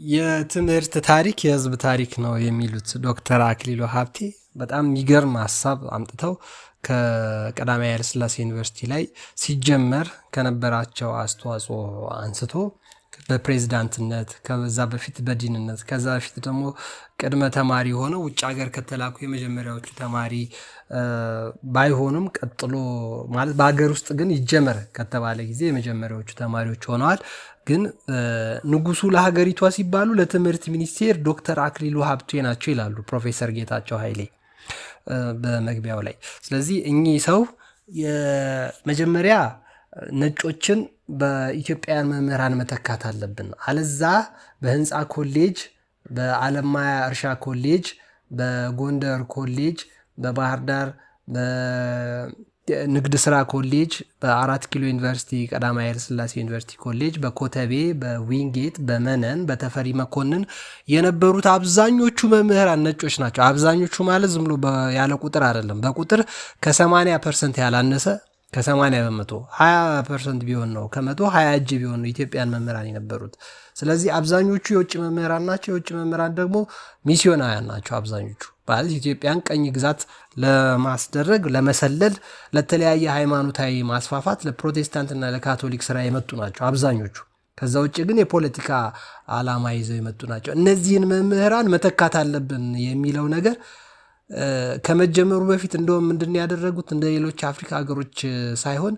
የትምህርት ታሪክ የህዝብ ታሪክ ነው የሚሉት ዶክተር አክሊሉ ሀብቴ በጣም የሚገርም ሀሳብ አምጥተው ከቀዳማዊ ኃይለ ሥላሴ ዩኒቨርሲቲ ላይ ሲጀመር ከነበራቸው አስተዋጽኦ አንስቶ በፕሬዝዳንትነት ከዛ በፊት በዲንነት ከዛ በፊት ደግሞ ቅድመ ተማሪ ሆነው ውጭ ሀገር ከተላኩ የመጀመሪያዎቹ ተማሪ ባይሆኑም ቀጥሎ ማለት በሀገር ውስጥ ግን ይጀመር ከተባለ ጊዜ የመጀመሪያዎቹ ተማሪዎች ሆነዋል። ግን ንጉሱ ለሀገሪቷ ሲባሉ ለትምህርት ሚኒስቴር ዶክተር አክሊሉ ሀብቴ ናቸው ይላሉ ፕሮፌሰር ጌታቸው ኃይሌ በመግቢያው ላይ። ስለዚህ እኚህ ሰው የመጀመሪያ ነጮችን በኢትዮጵያውያን መምህራን መተካት አለብን፣ አለዛ በህንፃ ኮሌጅ፣ በአለማያ እርሻ ኮሌጅ፣ በጎንደር ኮሌጅ፣ በባህር ዳር ንግድ ስራ ኮሌጅ፣ በአራት ኪሎ ዩኒቨርሲቲ ቀዳማዊ ኃይለ ሥላሴ ዩኒቨርሲቲ ኮሌጅ፣ በኮተቤ፣ በዊንጌት፣ በመነን፣ በተፈሪ መኮንን የነበሩት አብዛኞቹ መምህራን ነጮች ናቸው። አብዛኞቹ ማለት ዝም ብሎ ያለ ቁጥር አይደለም። በቁጥር ከ80% ያላነሰ ከ80 በመቶ 20% ቢሆን ነው ከመቶ 20 እጅ ቢሆን ነው ኢትዮጵያን መምህራን የነበሩት። ስለዚህ አብዛኞቹ የውጭ መምህራን ናቸው። የውጭ መምህራን ደግሞ ሚስዮናውያን ናቸው። አብዛኞቹ ማለት ኢትዮጵያን ቀኝ ግዛት ለማስደረግ ለመሰለል፣ ለተለያየ ሃይማኖታዊ ማስፋፋት፣ ለፕሮቴስታንትና ለካቶሊክ ስራ የመጡ ናቸው አብዛኞቹ። ከዛ ውጭ ግን የፖለቲካ ዓላማ ይዘው የመጡ ናቸው። እነዚህን መምህራን መተካት አለብን የሚለው ነገር ከመጀመሩ በፊት እንደውም ምንድን ያደረጉት እንደ ሌሎች አፍሪካ ሀገሮች ሳይሆን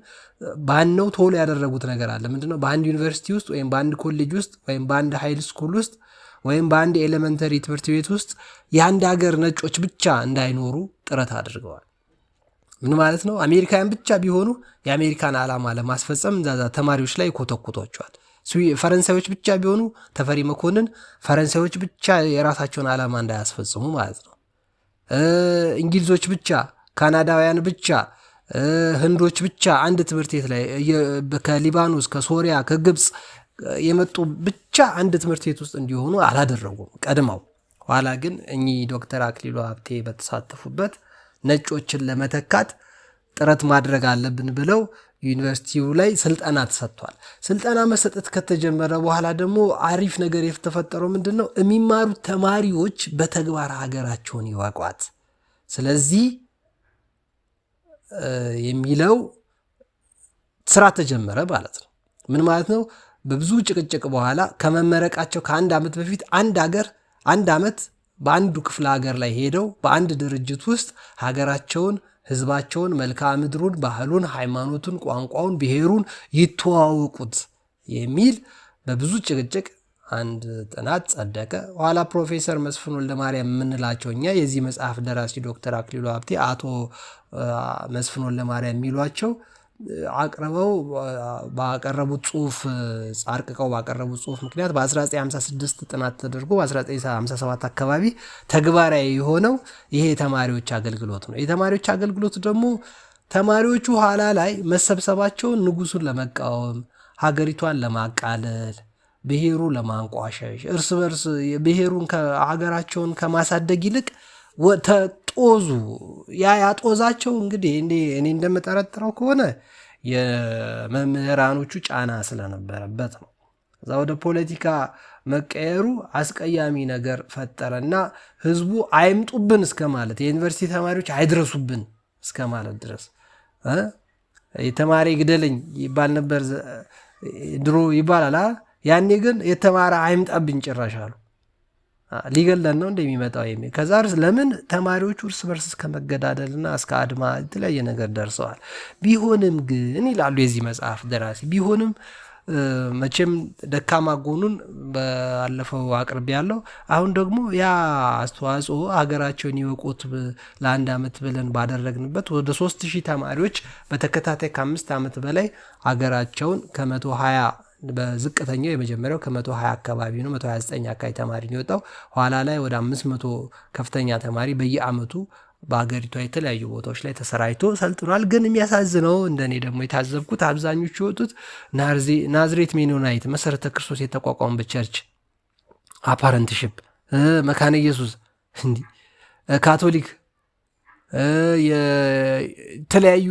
ባነው ቶሎ ያደረጉት ነገር አለ። ምንድነው? በአንድ ዩኒቨርሲቲ ውስጥ ወይም በአንድ ኮሌጅ ውስጥ ወይም በአንድ ሃይል ስኩል ውስጥ ወይም በአንድ ኤሌመንተሪ ትምህርት ቤት ውስጥ የአንድ ሀገር ነጮች ብቻ እንዳይኖሩ ጥረት አድርገዋል። ምን ማለት ነው? አሜሪካውያን ብቻ ቢሆኑ የአሜሪካን ዓላማ ለማስፈጸም ዛዛ ተማሪዎች ላይ ይኮተኩቷቸዋል። ፈረንሳዮች ብቻ ቢሆኑ ተፈሪ መኮንን ፈረንሳዮች ብቻ የራሳቸውን ዓላማ እንዳያስፈጽሙ ማለት ነው። እንግሊዞች ብቻ፣ ካናዳውያን ብቻ፣ ህንዶች ብቻ አንድ ትምህርት ቤት ላይ ከሊባኖስ፣ ከሶሪያ፣ ከግብፅ የመጡ ብቻ አንድ ትምህርት ቤት ውስጥ እንዲሆኑ አላደረጉም ቀድመው። ኋላ ግን እኚህ ዶክተር አክሊሉ ሀብቴ በተሳተፉበት ነጮችን ለመተካት ጥረት ማድረግ አለብን ብለው ዩኒቨርሲቲው ላይ ስልጠና ተሰጥቷል። ስልጠና መሰጠት ከተጀመረ በኋላ ደግሞ አሪፍ ነገር የተፈጠረው ምንድን ነው? የሚማሩት ተማሪዎች በተግባር ሀገራቸውን ይወቋት። ስለዚህ የሚለው ስራ ተጀመረ ማለት ነው። ምን ማለት ነው? በብዙ ጭቅጭቅ በኋላ ከመመረቃቸው ከአንድ ዓመት በፊት አንድ ዓመት በአንዱ ክፍለ ሀገር ላይ ሄደው በአንድ ድርጅት ውስጥ ሀገራቸውን፣ ህዝባቸውን፣ መልክዓ ምድሩን፣ ባህሉን፣ ሃይማኖቱን፣ ቋንቋውን፣ ብሔሩን ይተዋወቁት የሚል በብዙ ጭቅጭቅ አንድ ጥናት ጸደቀ። ኋላ ፕሮፌሰር መስፍን ወልደማርያም የምንላቸው እኛ የዚህ መጽሐፍ ደራሲ ዶክተር አክሊሉ ሀብቴ አቶ መስፍን ወልደማርያም የሚሏቸው አቅርበው ባቀረቡት ጽሁፍ አርቅቀው ባቀረቡት ጽሁፍ ምክንያት በ1956 ጥናት ተደርጎ በ1957 አካባቢ ተግባራዊ የሆነው ይሄ የተማሪዎች አገልግሎት ነው። የተማሪዎች አገልግሎት ደግሞ ተማሪዎቹ ኋላ ላይ መሰብሰባቸውን ንጉሱን ለመቃወም፣ ሀገሪቷን ለማቃለል፣ ብሔሩ ለማንቋሸሽ፣ እርስ በርስ ብሔሩን ሀገራቸውን ከማሳደግ ይልቅ ተጦዙ። ያጦዛቸው እንግዲህ እኔ እንደምጠረጥረው ከሆነ የመምህራኖቹ ጫና ስለነበረበት ነው። እዛ ወደ ፖለቲካ መቀየሩ አስቀያሚ ነገር ፈጠረና ህዝቡ አይምጡብን እስከ ማለት፣ የዩኒቨርሲቲ ተማሪዎች አይድረሱብን እስከ ማለት ድረስ የተማሪ ግደለኝ ይባል ነበር ድሮ ይባላል። ያኔ ግን የተማረ አይምጣብን ጭራሽ አሉ። ሊገለን ነው እንደሚመጣው የሚል ከዛ ለምን ተማሪዎቹ እርስ በርስ እስከ መገዳደልና እስከ አድማ የተለያየ ነገር ደርሰዋል። ቢሆንም ግን ይላሉ የዚህ መጽሐፍ ደራሲ፣ ቢሆንም መቼም ደካማ ጎኑን ባለፈው አቅርቤ ያለው፣ አሁን ደግሞ ያ አስተዋጽኦ ሀገራቸውን ይወቁት ለአንድ ዓመት ብለን ባደረግንበት ወደ 3000 ተማሪዎች በተከታታይ ከ5 ዓመት በላይ ሀገራቸውን ከ120 በዝቅተኛው የመጀመሪያው ከ120 አካባቢ ነው 129 አካባቢ ተማሪ ነው የወጣው። ኋላ ላይ ወደ 500 ከፍተኛ ተማሪ በየአመቱ በሀገሪቷ የተለያዩ ቦታዎች ላይ ተሰራይቶ ሰልጥኗል። ግን የሚያሳዝነው እንደኔ ደግሞ የታዘብኩት አብዛኞቹ የወጡት ናዝሬት ሜኖናይት መሰረተ ክርስቶስ የተቋቋመበት ቸርች፣ አፓረንትሽፕ፣ መካነ ኢየሱስ፣ ካቶሊክ፣ የተለያዩ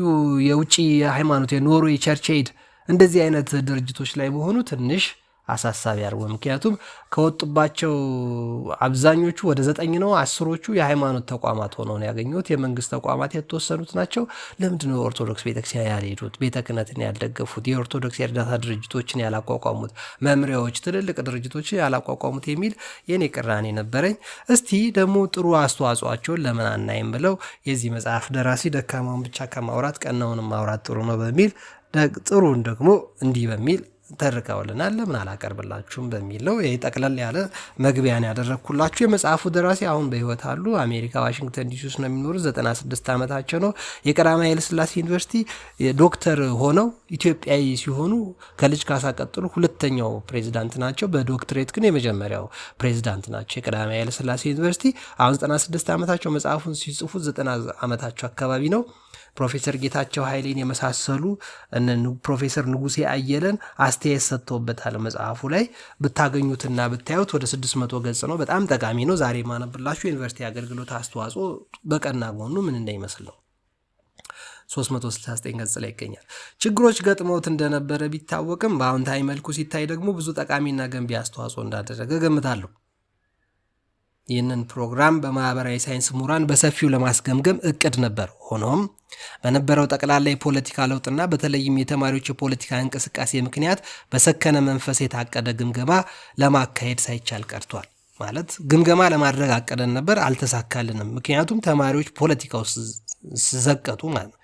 የውጭ ሃይማኖት የኖርዌይ ቸርች ኤድ እንደዚህ አይነት ድርጅቶች ላይ መሆኑ ትንሽ አሳሳቢ አድርጎ ምክንያቱም ከወጡባቸው አብዛኞቹ ወደ 9 ነው 10ዎቹ የሃይማኖት ተቋማት ሆነው ነው ያገኙት። የመንግስት ተቋማት የተወሰኑት ናቸው። ለምንድነው ኦርቶዶክስ ቤተክርስቲያን ያልሄዱት? ቤተ ክህነትን ያልደገፉት? የኦርቶዶክስ የእርዳታ ድርጅቶችን ያላቋቋሙት? መምሪያዎች፣ ትልልቅ ድርጅቶች ያላቋቋሙት የሚል የኔ ቅራኔ ነበረኝ። እስቲ ደግሞ ጥሩ አስተዋጽኦአቸውን ለምን አናይም ብለው የዚህ መጽሐፍ ደራሲ ደካማውን ብቻ ከማውራት ቀናውንም ማውራት ጥሩ ነው በሚል ጥሩን ደግሞ እንዲህ በሚል ተርከውልናል። ለምን አላቀርብላችሁም በሚል ነው ይሄ ጠቅለል ያለ መግቢያን ያደረኩላችሁ። የመጽሐፉ ደራሲ አሁን በህይወት አሉ። አሜሪካ ዋሽንግተን ዲሲ ውስጥ ነው የሚኖሩት። 96 ዓመታቸው ነው። የቀዳማዊ ኃይለ ሥላሴ ዩኒቨርሲቲ ዶክተር ሆነው ኢትዮጵያዊ ሲሆኑ ከልጅ ካሳ ቀጥሎ ሁለተኛው ፕሬዚዳንት ናቸው። በዶክትሬት ግን የመጀመሪያው ፕሬዚዳንት ናቸው የቀዳማዊ ኃይለ ሥላሴ ዩኒቨርሲቲ። አሁን 96 ዓመታቸው። መጽሐፉን ሲጽፉት 90 ዓመታቸው አካባቢ ነው። ፕሮፌሰር ጌታቸው ኃይሌን የመሳሰሉ ፕሮፌሰር ንጉሴ አየለን አስተያየት ሰጥተውበታል። መጽሐፉ ላይ ብታገኙትና ብታዩት ወደ 600 ገጽ ነው። በጣም ጠቃሚ ነው። ዛሬ ማነብላችሁ የዩኒቨርሲቲ አገልግሎት አስተዋጽኦ በቀና ጎኑ ምን እንደሚመስል ነው። 369 ገጽ ላይ ይገኛል። ችግሮች ገጥመውት እንደነበረ ቢታወቅም በአዎንታዊ መልኩ ሲታይ ደግሞ ብዙ ጠቃሚና ገንቢ አስተዋጽኦ እንዳደረገ ገምታለሁ። ይህንን ፕሮግራም በማህበራዊ ሳይንስ ምሁራን በሰፊው ለማስገምገም እቅድ ነበር። ሆኖም በነበረው ጠቅላላ የፖለቲካ ለውጥና በተለይም የተማሪዎች የፖለቲካ እንቅስቃሴ ምክንያት በሰከነ መንፈስ የታቀደ ግምገማ ለማካሄድ ሳይቻል ቀርቷል። ማለት ግምገማ ለማድረግ አቀደን ነበር፣ አልተሳካልንም። ምክንያቱም ተማሪዎች ፖለቲካ ውስጥ ዘቀጡ ማለት ነው።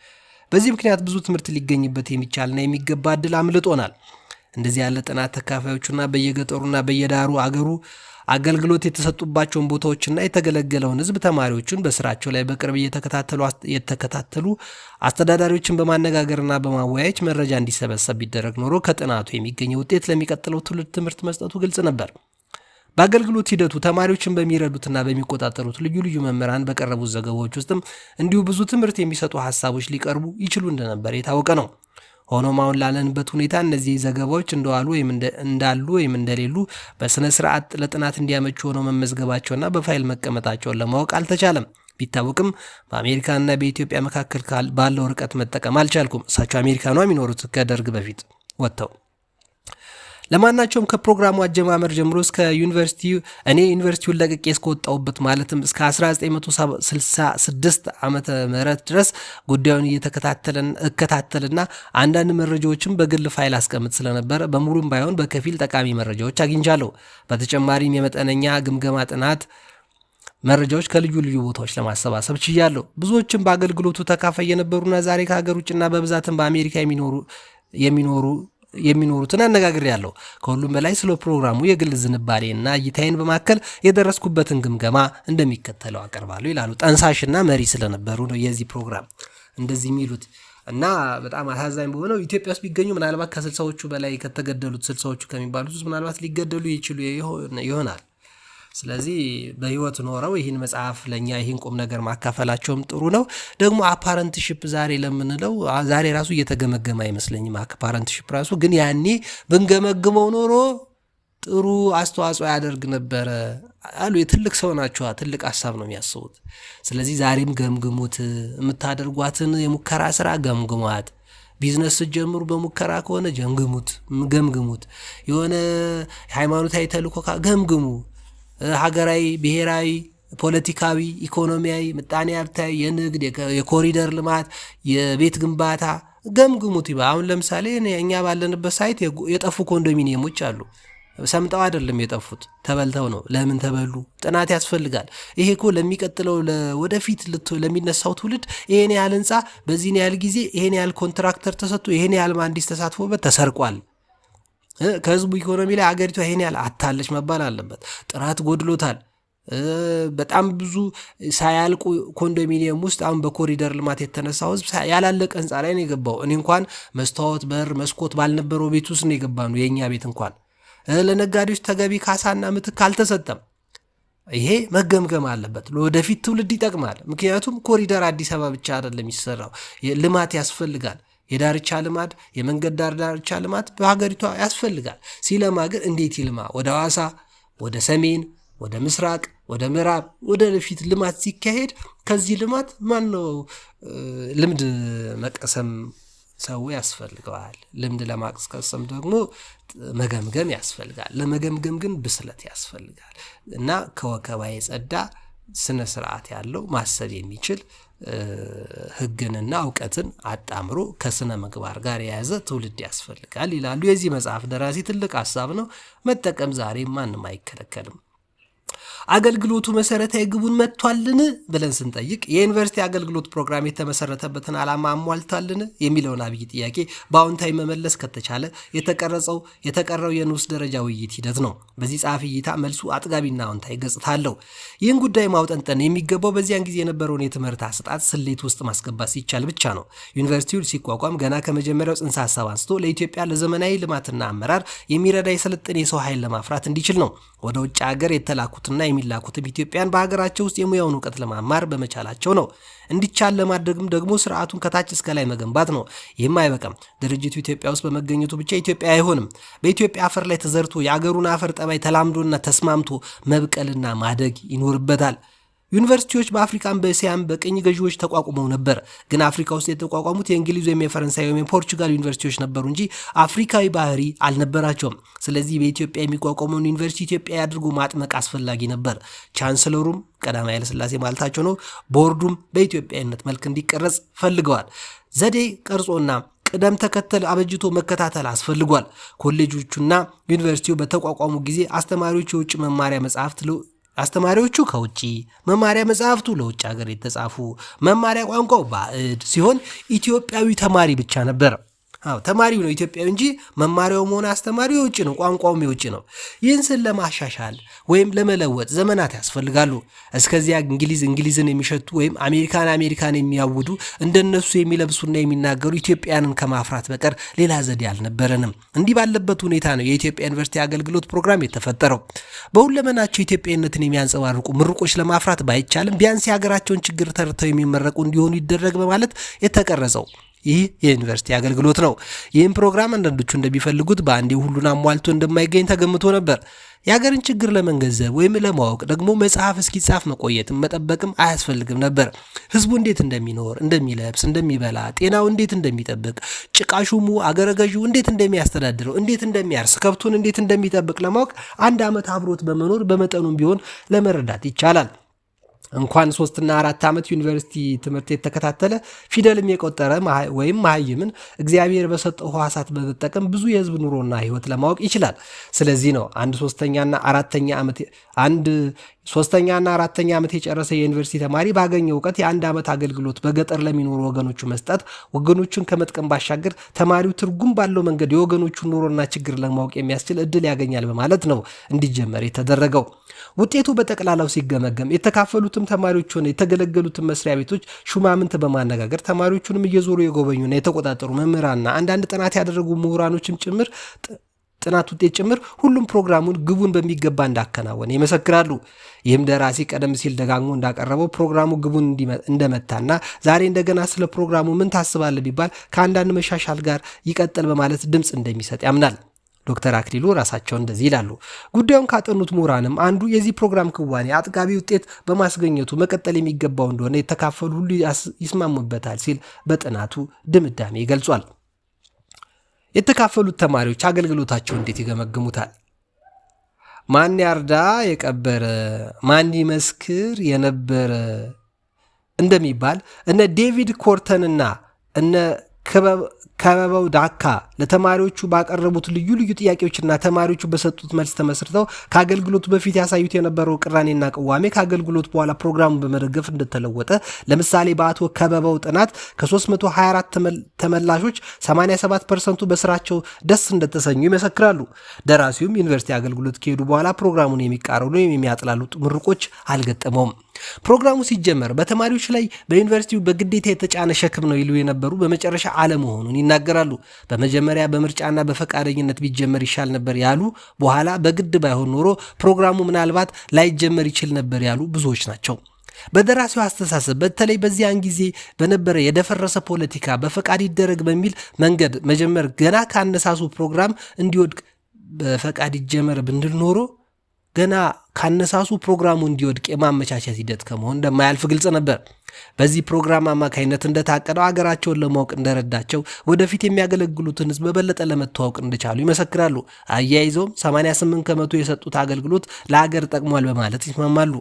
በዚህ ምክንያት ብዙ ትምህርት ሊገኝበት የሚቻልና የሚገባ እድል አምልጦናል። እንደዚህ ያለ ጥናት ተካፋዮቹና በየገጠሩና በየዳሩ አገሩ አገልግሎት የተሰጡባቸውን ቦታዎችና የተገለገለውን ህዝብ ተማሪዎቹን በስራቸው ላይ በቅርብ እየተከታተሉ አስተዳዳሪዎችን በማነጋገርና በማወያየት መረጃ እንዲሰበሰብ ቢደረግ ኖሮ ከጥናቱ የሚገኘው ውጤት ለሚቀጥለው ትውልድ ትምህርት መስጠቱ ግልጽ ነበር። በአገልግሎት ሂደቱ ተማሪዎችን በሚረዱትና በሚቆጣጠሩት ልዩ ልዩ መምህራን በቀረቡት ዘገባዎች ውስጥም እንዲሁ ብዙ ትምህርት የሚሰጡ ሀሳቦች ሊቀርቡ ይችሉ እንደነበር የታወቀ ነው። ሆኖም አሁን ላለንበት ሁኔታ እነዚህ ዘገባዎች እንዳሉ ወይም እንደሌሉ በስነ ስርዓት ለጥናት እንዲያመቹ ሆነው መመዝገባቸውና በፋይል መቀመጣቸውን ለማወቅ አልተቻለም። ቢታወቅም በአሜሪካና በኢትዮጵያ መካከል ባለው ርቀት መጠቀም አልቻልኩም። እሳቸው አሜሪካ ነው የሚኖሩት ከደርግ በፊት ወጥተው። ለማናቸውም ከፕሮግራሙ አጀማመር ጀምሮ እስከ ዩኒቨርሲቲውን ለቅቄ እስከወጣሁበት ማለትም እስከ 1966 ዓመተ ምህረት ድረስ ጉዳዩን እከታተልና አንዳንድ መረጃዎችን በግል ፋይል አስቀምጥ ስለነበረ በሙሉም ባይሆን በከፊል ጠቃሚ መረጃዎች አግኝቻለሁ። በተጨማሪም የመጠነኛ ግምገማ ጥናት መረጃዎች ከልዩ ልዩ ቦታዎች ለማሰባሰብ ችያለሁ። ብዙዎችም በአገልግሎቱ ተካፋይ የነበሩና ዛሬ ከሀገር ውጭና በብዛትም በአሜሪካ የሚኖሩትን አነጋግሬያለሁ። ከሁሉም በላይ ስለ ፕሮግራሙ የግል ዝንባሌና እይታዬን በማከል የደረስኩበትን ግምገማ እንደሚከተለው አቀርባለሁ ይላሉ። ጠንሳሽና መሪ ስለነበሩ ነው የዚህ ፕሮግራም እንደዚህ የሚሉት። እና በጣም አሳዛኝ በሆነው ኢትዮጵያ ውስጥ ቢገኙ ምናልባት ከ60ዎቹ በላይ ከተገደሉት 60ዎቹ ከሚባሉት ውስጥ ምናልባት ሊገደሉ ይችሉ ይሆናል። ስለዚህ በህይወት ኖረው ይህን መጽሐፍ ለኛ ይህን ቁም ነገር ማካፈላቸውም ጥሩ ነው። ደግሞ አፓረንትሺፕ ዛሬ ለምንለው ዛሬ ራሱ እየተገመገመ አይመስለኝም። አፓረንትሺፕ ራሱ ግን ያኔ ብንገመግመው ኖሮ ጥሩ አስተዋጽኦ ያደርግ ነበረ አሉ። የትልቅ ሰው ናቸው፣ ትልቅ ሀሳብ ነው የሚያስቡት። ስለዚህ ዛሬም ገምግሙት፣ የምታደርጓትን የሙከራ ስራ ገምግሟት። ቢዝነስ ስትጀምሩ በሙከራ ከሆነ ገምግሙት። የሆነ ሃይማኖታዊ ተልእኮ ገምግሙ። ሀገራዊ፣ ብሔራዊ፣ ፖለቲካዊ፣ ኢኮኖሚያዊ፣ ምጣኔ ሀብታዊ፣ የንግድ፣ የኮሪደር ልማት፣ የቤት ግንባታ ገምግሙት። አሁን ለምሳሌ እኛ ባለንበት ሳይት የጠፉ ኮንዶሚኒየሞች አሉ። ሰምጠው አይደለም የጠፉት፣ ተበልተው ነው። ለምን ተበሉ? ጥናት ያስፈልጋል። ይሄ እኮ ለሚቀጥለው ወደፊት ለሚነሳው ትውልድ ይሄን ያህል ህንፃ በዚህን ያህል ጊዜ ይሄን ያህል ኮንትራክተር ተሰጥቶ ይሄን ያህል መሐንዲስ ተሳትፎበት ተሰርቋል፣ ከህዝቡ ኢኮኖሚ ላይ አገሪቷ ይሄን ያህል አታለች መባል አለበት። ጥራት ጎድሎታል። በጣም ብዙ ሳያልቁ ኮንዶሚኒየም ውስጥ አሁን በኮሪደር ልማት የተነሳው ህዝብ ያላለቀ ህንፃ ላይ ነው የገባው። እኔ እንኳን መስታወት፣ በር፣ መስኮት ባልነበረው ቤት ውስጥ ነው የገባነው። የእኛ ቤት እንኳን ለነጋዴዎች ተገቢ ካሳና ምትክ አልተሰጠም። ይሄ መገምገም አለበት። ለወደፊት ትውልድ ይጠቅማል። ምክንያቱም ኮሪደር አዲስ አበባ ብቻ አይደለም የሚሰራው፣ ልማት ያስፈልጋል። የዳርቻ ልማት፣ የመንገድ ዳርቻ ልማት በሀገሪቷ ያስፈልጋል። ሲለማ ግን እንዴት ይልማ? ወደ ሐዋሳ፣ ወደ ሰሜን፣ ወደ ምስራቅ፣ ወደ ምዕራብ፣ ወደ ፊት ልማት ሲካሄድ ከዚህ ልማት ማን ነው ልምድ መቀሰም ሰው ያስፈልገዋል። ልምድ ለማቅሰም ደግሞ መገምገም ያስፈልጋል። ለመገምገም ግን ብስለት ያስፈልጋል እና ከወከባ የጸዳ ስነ ስርዓት ያለው ማሰብ የሚችል ህግንና እውቀትን አጣምሮ ከስነ ምግባር ጋር የያዘ ትውልድ ያስፈልጋል ይላሉ የዚህ መጽሐፍ ደራሲ። ትልቅ ሐሳብ ነው። መጠቀም ዛሬ ማንም አይከለከልም። አገልግሎቱ መሰረታዊ ግቡን መጥቷልን ብለን ስንጠይቅ የዩኒቨርሲቲ አገልግሎት ፕሮግራም የተመሰረተበትን ዓላማ አሟልቷልን የሚለውን አብይ ጥያቄ በአዎንታዊ መመለስ ከተቻለ የተቀረው የንዑስ ደረጃ ውይይት ሂደት ነው። በዚህ ጸሐፊ እይታ መልሱ አጥጋቢና አዎንታዊ ገጽታ አለው። ይህን ጉዳይ ማውጠንጠን የሚገባው በዚያን ጊዜ የነበረውን የትምህርት አሰጣጥ ስሌት ውስጥ ማስገባት ሲቻል ብቻ ነው። ዩኒቨርሲቲው ሲቋቋም ገና ከመጀመሪያው ጽንሰ ሐሳብ አንስቶ ለኢትዮጵያ ለዘመናዊ ልማትና አመራር የሚረዳ የሰለጠነ የሰው ኃይል ለማፍራት እንዲችል ነው። ወደ ውጭ ሀገር የተላኩትና የሚላኩትም ኢትዮጵያን በሀገራቸው ውስጥ የሙያውን እውቀት ለማማር በመቻላቸው ነው። እንዲቻል ለማድረግም ደግሞ ስርዓቱን ከታች እስከ ላይ መገንባት ነው። ይህም አይበቃም። ድርጅቱ ኢትዮጵያ ውስጥ በመገኘቱ ብቻ ኢትዮጵያ አይሆንም። በኢትዮጵያ አፈር ላይ ተዘርቶ የአገሩን አፈር ጠባይ ተላምዶና ተስማምቶ መብቀልና ማደግ ይኖርበታል። ዩኒቨርሲቲዎች በአፍሪካን በእስያም በቅኝ ገዢዎች ተቋቁመው ነበር። ግን አፍሪካ ውስጥ የተቋቋሙት የእንግሊዝ ወይም የፈረንሳይ ወይም የፖርቹጋል ዩኒቨርሲቲዎች ነበሩ እንጂ አፍሪካዊ ባህሪ አልነበራቸውም። ስለዚህ በኢትዮጵያ የሚቋቋመውን ዩኒቨርሲቲ ኢትዮጵያ አድርጎ ማጥመቅ አስፈላጊ ነበር። ቻንስለሩም ቀዳማዊ ኃይለ ሥላሴ ማለታቸው ነው። ቦርዱም በኢትዮጵያዊነት መልክ እንዲቀረጽ ፈልገዋል። ዘዴ ቀርጾና ቅደም ተከተል አበጅቶ መከታተል አስፈልጓል። ኮሌጆቹና ዩኒቨርሲቲው በተቋቋሙ ጊዜ አስተማሪዎች የውጭ መማሪያ መጽሐፍት አስተማሪዎቹ ከውጪ፣ መማሪያ መጽሐፍቱ ለውጭ ሀገር የተጻፉ፣ መማሪያ ቋንቋው ባዕድ ሲሆን ኢትዮጵያዊ ተማሪ ብቻ ነበር። ተማሪው ነው ኢትዮጵያዊ እንጂ መማሪያውም ሆነ አስተማሪው የውጭ ነው፣ ቋንቋውም የውጭ ነው። ይህን ስል ለማሻሻል ወይም ለመለወጥ ዘመናት ያስፈልጋሉ። እስከዚያ እንግሊዝን የሚሸቱ ወይም አሜሪካን የሚያውዱ እንደነሱ የሚለብሱና የሚናገሩ ኢትዮጵያንን ከማፍራት በቀር ሌላ ዘዴ አልነበረንም። እንዲህ ባለበት ሁኔታ ነው የኢትዮጵያ ዩኒቨርሲቲ አገልግሎት ፕሮግራም የተፈጠረው። በሁለመናቸው ኢትዮጵያዊነትን የሚያንጸባርቁ ምሩቆች ለማፍራት ባይቻልም ቢያንስ የሀገራቸውን ችግር ተረድተው የሚመረቁ እንዲሆኑ ይደረግ በማለት የተቀረጸው ይህ የዩኒቨርሲቲ አገልግሎት ነው። ይህም ፕሮግራም አንዳንዶቹ እንደሚፈልጉት በአንዴ ሁሉን አሟልቶ እንደማይገኝ ተገምቶ ነበር። የሀገርን ችግር ለመንገንዘብ ወይም ለማወቅ ደግሞ መጽሐፍ እስኪጻፍ መቆየትም መጠበቅም አያስፈልግም ነበር። ህዝቡ እንዴት እንደሚኖር፣ እንደሚለብስ፣ እንደሚበላ፣ ጤናው እንዴት እንደሚጠብቅ፣ ጭቃሹሙ አገረ ገዢው እንዴት እንደሚያስተዳድረው፣ እንዴት እንደሚያርስ፣ ከብቱን እንዴት እንደሚጠብቅ ለማወቅ 1 ዓመት አብሮት በመኖር በመጠኑም ቢሆን ለመረዳት ይቻላል። እንኳን 3 እና 4 ዓመት ዩኒቨርሲቲ ትምህርት የተከታተለ ፊደልም የቆጠረ ወይም መሀይምን እግዚአብሔር በሰጠው ሕዋሳት በመጠቀም ብዙ የህዝብ ኑሮና ህይወት ለማወቅ ይችላል። ስለዚህ ነው አንድ ሶስተኛና አራተኛ ዓመት የጨረሰ የዩኒቨርሲቲ ተማሪ ባገኘው እውቀት የ1 ዓመት አገልግሎት በገጠር ለሚኖሩ ወገኖቹ መስጠት ወገኖቹን ከመጥቀም ባሻገር ተማሪው ትርጉም ባለው መንገድ የወገኖቹን ኑሮና ችግር ለማወቅ የሚያስችል እድል ያገኛል በማለት ነው እንዲጀመር የተደረገው። ውጤቱ በጠቅላላው ሲገመገም የተካፈሉትም ተማሪዎች ሆነ የተገለገሉትን መስሪያ ቤቶች ሹማምንት በማነጋገር ተማሪዎቹንም እየዞሩ የጎበኙና የተቆጣጠሩ መምህራንና አንዳንድ ጥናት ያደረጉ ምሁራኖችም ጭምር ጥናት ውጤት ጭምር ሁሉም ፕሮግራሙን ግቡን በሚገባ እንዳከናወነ ይመሰክራሉ። ይህም ደራሲ ቀደም ሲል ደጋግሞ እንዳቀረበው ፕሮግራሙ ግቡን እንደመታና ዛሬ እንደገና ስለ ፕሮግራሙ ምን ታስባለህ ቢባል ከአንዳንድ መሻሻል ጋር ይቀጥል በማለት ድምፅ እንደሚሰጥ ያምናል። ዶክተር አክሊሉ ራሳቸው እንደዚህ ይላሉ። ጉዳዩን ካጠኑት ምሁራንም አንዱ የዚህ ፕሮግራም ክዋኔ አጥጋቢ ውጤት በማስገኘቱ መቀጠል የሚገባው እንደሆነ የተካፈሉ ሁሉ ይስማሙበታል ሲል በጥናቱ ድምዳሜ ገልጿል። የተካፈሉት ተማሪዎች አገልግሎታቸው እንዴት ይገመግሙታል? ማን ያርዳ የቀበረ ማን ይመስክር የነበረ እንደሚባል እነ ዴቪድ ኮርተንና እነ ከበበው ዳካ ለተማሪዎቹ ባቀረቡት ልዩ ልዩ ጥያቄዎችና ተማሪዎቹ በሰጡት መልስ ተመስርተው ከአገልግሎቱ በፊት ያሳዩት የነበረው ቅራኔና ቅዋሜ ከአገልግሎት በኋላ ፕሮግራሙን በመደገፍ እንደተለወጠ፣ ለምሳሌ በአቶ ከበበው ጥናት ከ324 ተመላሾች 87% በስራቸው ደስ እንደተሰኙ ይመሰክራሉ። ደራሲውም ዩኒቨርሲቲ አገልግሎት ከሄዱ በኋላ ፕሮግራሙን የሚቃረኑ የሚያጥላሉ ምሩቆች አልገጠመውም። ፕሮግራሙ ሲጀመር በተማሪዎች ላይ በዩኒቨርሲቲው በግዴታ የተጫነ ሸክም ነው ይሉ የነበሩ በመጨረሻ አለመሆኑን ይናገራሉ። በመጀመሪያ በምርጫና በፈቃደኝነት ቢጀመር ይሻል ነበር ያሉ፣ በኋላ በግድ ባይሆን ኖሮ ፕሮግራሙ ምናልባት ላይጀመር ይችል ነበር ያሉ ብዙዎች ናቸው። በደራሲው አስተሳሰብ በተለይ በዚያን ጊዜ በነበረ የደፈረሰ ፖለቲካ በፈቃድ ይደረግ በሚል መንገድ መጀመር ገና ካነሳሱ ፕሮግራም እንዲወድቅ በፈቃድ ይጀመር ብንል ኖሮ ገና ካነሳሱ ፕሮግራሙ እንዲወድቅ የማመቻቸት ሂደት ከመሆን እንደማያልፍ ግልጽ ነበር። በዚህ ፕሮግራም አማካይነት እንደታቀደው ሀገራቸውን ለማወቅ እንደረዳቸው ወደፊት የሚያገለግሉትን ህዝብ በበለጠ ለመተዋወቅ እንደቻሉ ይመሰክራሉ። አያይዘውም 88 ከመቶ የሰጡት አገልግሎት ለሀገር ጠቅሟል በማለት ይስማማሉ።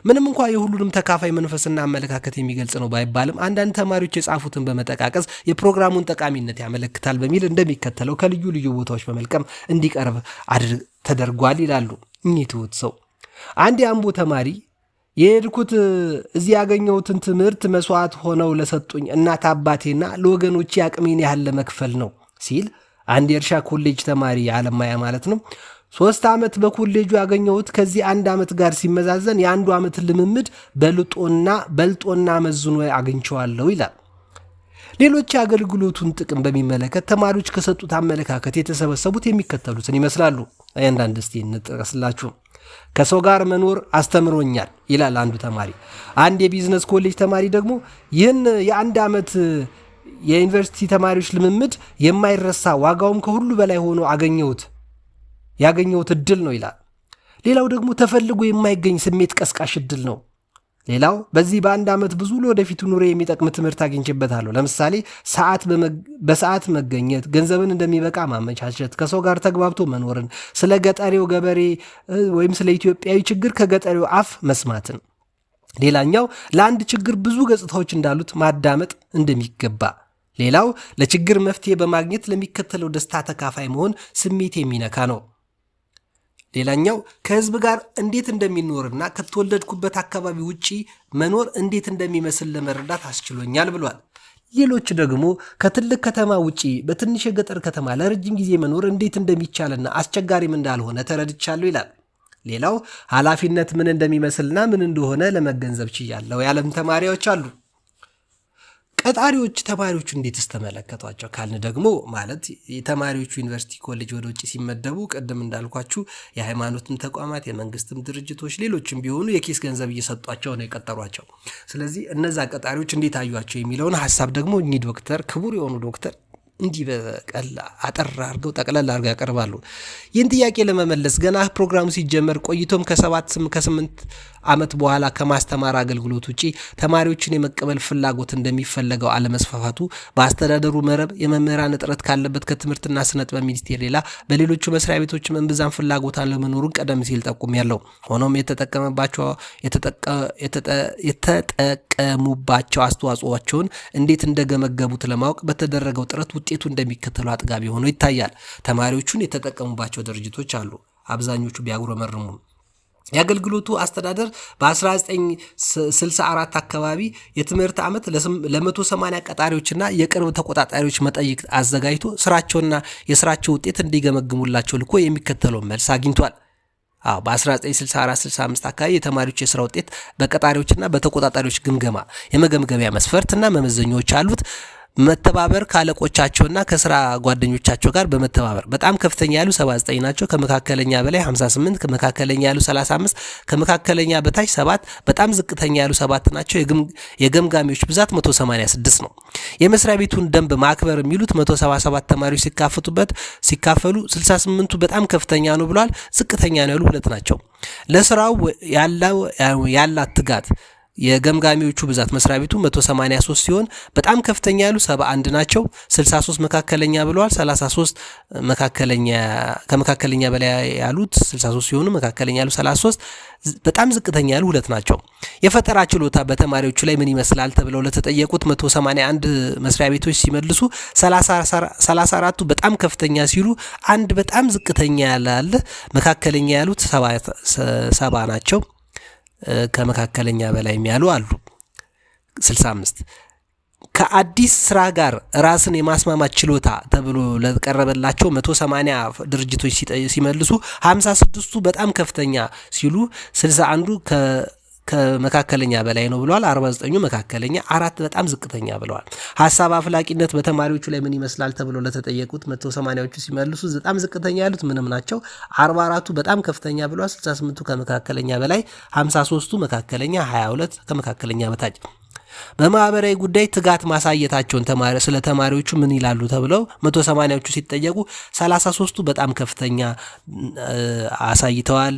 ምንም እንኳ የሁሉንም ተካፋይ መንፈስና አመለካከት የሚገልጽ ነው ባይባልም አንዳንድ ተማሪዎች የጻፉትን በመጠቃቀስ የፕሮግራሙን ጠቃሚነት ያመለክታል በሚል እንደሚከተለው ከልዩ ልዩ ቦታዎች በመልቀም እንዲቀርብ ተደርጓል ይላሉ እኚህ ትሁት ሰው። አንድ የአምቦ ተማሪ የሄድኩት እዚህ ያገኘሁትን ትምህርት መስዋዕት ሆነው ለሰጡኝ እናት አባቴና ለወገኖቼ አቅሜን ያህል ለመክፈል ነው ሲል አንድ የእርሻ ኮሌጅ ተማሪ አለማያ ማለት ነው 3 ዓመት በኮሌጁ ያገኘሁት ከዚህ 1 ዓመት ጋር ሲመዛዘን የ1 ዓመት ልምምድ በልጦና መዝኖ አግኝቼዋለሁ ይላል። ሌሎች የአገልግሎቱን ጥቅም በሚመለከት ተማሪዎች ከሰጡት አመለካከት የተሰበሰቡት የሚከተሉትን ይመስላሉ። አንዳንድ እስቲ እንጥቀስላችሁ። ከሰው ጋር መኖር አስተምሮኛል ይላል አንዱ ተማሪ። አንድ የቢዝነስ ኮሌጅ ተማሪ ደግሞ ይህን የ1 ዓመት የዩኒቨርሲቲ ተማሪዎች ልምምድ የማይረሳ ዋጋውም ከሁሉ በላይ ሆኖ ያገኘሁት እድል ነው ይላል። ሌላው ደግሞ ተፈልጎ የማይገኝ ስሜት ቀስቃሽ እድል ነው። ሌላው በዚህ በ1 ዓመት ብዙ ለወደፊቱ ኑሮ የሚጠቅም ትምህርት አግኝቼበታለሁ። ለምሳሌ በሰዓት መገኘት፣ ገንዘብን እንደሚበቃ ማመቻቸት፣ ከሰው ጋር ተግባብቶ መኖርን፣ ስለ ገጠሬው ገበሬ ወይም ስለ ኢትዮጵያዊ ችግር ከገጠሬው አፍ መስማትን። ሌላኛው ለአንድ ችግር ብዙ ገጽታዎች እንዳሉት ማዳመጥ እንደሚገባ። ሌላው ለችግር መፍትሄ በማግኘት ለሚከተለው ደስታ ተካፋይ መሆን ስሜት የሚነካ ነው። ሌላኛው ከህዝብ ጋር እንዴት እንደሚኖርና ከተወለድኩበት አካባቢ ውጪ መኖር እንዴት እንደሚመስል ለመረዳት አስችሎኛል ብሏል። ሌሎች ደግሞ ከትልቅ ከተማ ውጪ በትንሽ የገጠር ከተማ ለረጅም ጊዜ መኖር እንዴት እንደሚቻልና አስቸጋሪም እንዳልሆነ ተረድቻለሁ ይላል። ሌላው ኃላፊነት ምን እንደሚመስልና ምን እንደሆነ ለመገንዘብ ችያለሁ ያለም ተማሪዎች አሉ። ቀጣሪዎች ተማሪዎቹ እንዴትስ ተመለከቷቸው ካልን ደግሞ ማለት የተማሪዎቹ ዩኒቨርሲቲ ኮሌጅ ወደ ውጭ ሲመደቡ ቅድም እንዳልኳችሁ የሃይማኖትም ተቋማት የመንግስትም ድርጅቶች ሌሎችም ቢሆኑ የኪስ ገንዘብ እየሰጧቸው ነው የቀጠሯቸው። ስለዚህ እነዛ ቀጣሪዎች እንዴት አዩቸው የሚለውን ሀሳብ ደግሞ እኚህ ዶክተር ክቡር የሆኑ ዶክተር እንዲህ በቀል አጠር አድርገው ጠቅለል አድርገው ያቀርባሉ። ይህን ጥያቄ ለመመለስ ገና ፕሮግራሙ ሲጀመር ቆይቶም ከ8 ዓመት በኋላ ከማስተማር አገልግሎት ውጪ ተማሪዎችን የመቀበል ፍላጎት እንደሚፈለገው አለመስፋፋቱ በአስተዳደሩ መረብ የመምህራን እጥረት ካለበት ከትምህርትና ስነ ጥበብ ሚኒስቴር ሌላ በሌሎቹ መስሪያ ቤቶች መንብዛም ፍላጎት አለመኖሩን ቀደም ሲል ጠቁሜያለሁ። ሆኖም የተጠቀሙባቸው አስተዋጽኦቸውን እንዴት እንደገመገቡት ለማወቅ በተደረገው ጥረት ውጤቱ እንደሚከተለው አጥጋቢ ሆኖ ይታያል። ተማሪዎቹን የተጠቀሙባቸው ድርጅቶች አሉ። አብዛኞቹ ቢያጉረመርሙም የአገልግሎቱ አስተዳደር በ1964 አካባቢ የትምህርት ዓመት ለ180 ቀጣሪዎችና የቅርብ ተቆጣጣሪዎች መጠይቅ አዘጋጅቶ ስራቸውና የስራቸው ውጤት እንዲገመግሙላቸው ልኮ የሚከተለውን መልስ አግኝቷል። በ1964-65 አካባቢ የተማሪዎች የስራ ውጤት በቀጣሪዎችና በተቆጣጣሪዎች ግምገማ የመገምገሚያ መስፈርትና መመዘኛዎች አሉት። መተባበር ካለቆቻቸውና ከስራ ጓደኞቻቸው ጋር በመተባበር በጣም ከፍተኛ ያሉ 79 ናቸው። ከመካከለኛ በላይ 58፣ ከመካከለኛ ያሉ 35፣ ከመካከለኛ በታች 7፣ በጣም ዝቅተኛ ያሉ 7 ናቸው። የገምጋሚዎች ብዛት 186 ነው። የመስሪያ ቤቱን ደንብ ማክበር የሚሉት 177 ተማሪዎች ሲካፈሉ 68ቱ በጣም ከፍተኛ ነው ብለዋል። ዝቅተኛ ነው ያሉ 2 ናቸው። ለስራው ያላት ትጋት የገምጋሚዎቹ ብዛት መስሪያ ቤቱ 183 ሲሆን በጣም ከፍተኛ ያሉ 71 ናቸው። 63 መካከለኛ ብለዋል። 33 ከመካከለኛ በላይ ያሉት 63 ሲሆኑ መካከለኛ ያሉ 33፣ በጣም ዝቅተኛ ያሉ 2 ናቸው። የፈጠራ ችሎታ በተማሪዎቹ ላይ ምን ይመስላል ተብለው ለተጠየቁት 181 መስሪያ ቤቶች ሲመልሱ 34ቱ በጣም ከፍተኛ ሲሉ አንድ በጣም ዝቅተኛ ያለ መካከለኛ ያሉት 70 ናቸው። ከመካከለኛ በላይ ያሉ አሉ 65። ከአዲስ ስራ ጋር ራስን የማስማማት ችሎታ ተብሎ ለቀረበላቸው 180 ድርጅቶች ሲመልሱ 56ቱ በጣም ከፍተኛ ሲሉ 61ዱ ከመካከለኛ በላይ ነው ብለዋል። 49ኙ መካከለኛ፣ 4 በጣም ዝቅተኛ ብለዋል። ሐሳብ አፍላቂነት በተማሪዎቹ ላይ ምን ይመስላል ተብሎ ለተጠየቁት 180ዎቹ ሲመልሱ በጣም ዝቅተኛ ያሉት ምንም ናቸው። 44ቱ በጣም ከፍተኛ ብለዋል። 68ቱ ከመካከለኛ በላይ፣ 53ቱ መካከለኛ፣ 22 ከመካከለኛ በታች። በማህበራዊ ጉዳይ ትጋት ማሳየታቸውን ስለ ተማሪዎቹ ምን ይላሉ ተብለው 180ዎቹ ሲጠየቁ 33ቱ በጣም ከፍተኛ አሳይተዋል።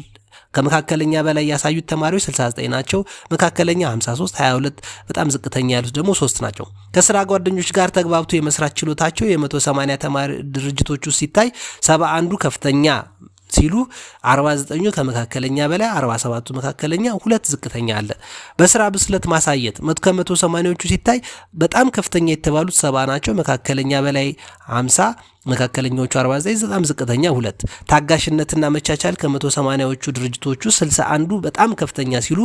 ከመካከለኛ በላይ ያሳዩት ተማሪዎች 69 ናቸው። መካከለኛ 53፣ 22 በጣም ዝቅተኛ ያሉት ደግሞ 3 ናቸው። ከስራ ጓደኞች ጋር ተግባብቶ የመስራት ችሎታቸው የ180 ተማሪ ድርጅቶች ውስጥ ሲታይ 71ዱ ከፍተኛ ሲሉ 49ኙ ከመካከለኛ በላይ 47ቱ መካከለኛ 2 ዝቅተኛ አለ። በስራ ብስለት ማሳየት ከ180ዎቹ ሲታይ በጣም ከፍተኛ የተባሉት 70 ናቸው። መካከለኛ በላይ 50 መካከለኛዎቹ 49 በጣም ዝቅተኛ 2። ታጋሽነትና መቻቻል ከ180ዎቹ ድርጅቶቹ 61ዱ በጣም ከፍተኛ ሲሉ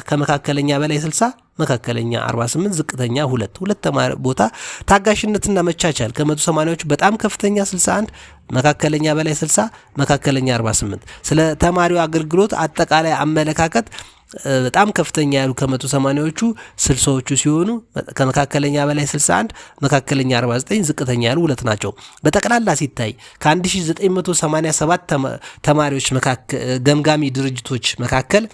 ከመካከለኛ በላይ 60 መካከለኛ 48 ዝቅተኛ 2 ተማሪ ቦታ። ታጋሽነትና መቻቻል ከ180ዎቹ በጣም ከፍተኛ 61 መካከለኛ በላይ 60 መካከለኛ 48። ስለ ተማሪው አገልግሎት አጠቃላይ አመለካከት በጣም ከፍተኛ ያሉ ከ180ዎቹ 60ዎቹ ሲሆኑ ከመካከለኛ በላይ 61 መካከለኛ 49 ዝቅተኛ ያሉ 2 ናቸው። በጠቅላላ ሲታይ ከ1987 ተማሪዎች ገምጋሚ ድርጅቶች መካከል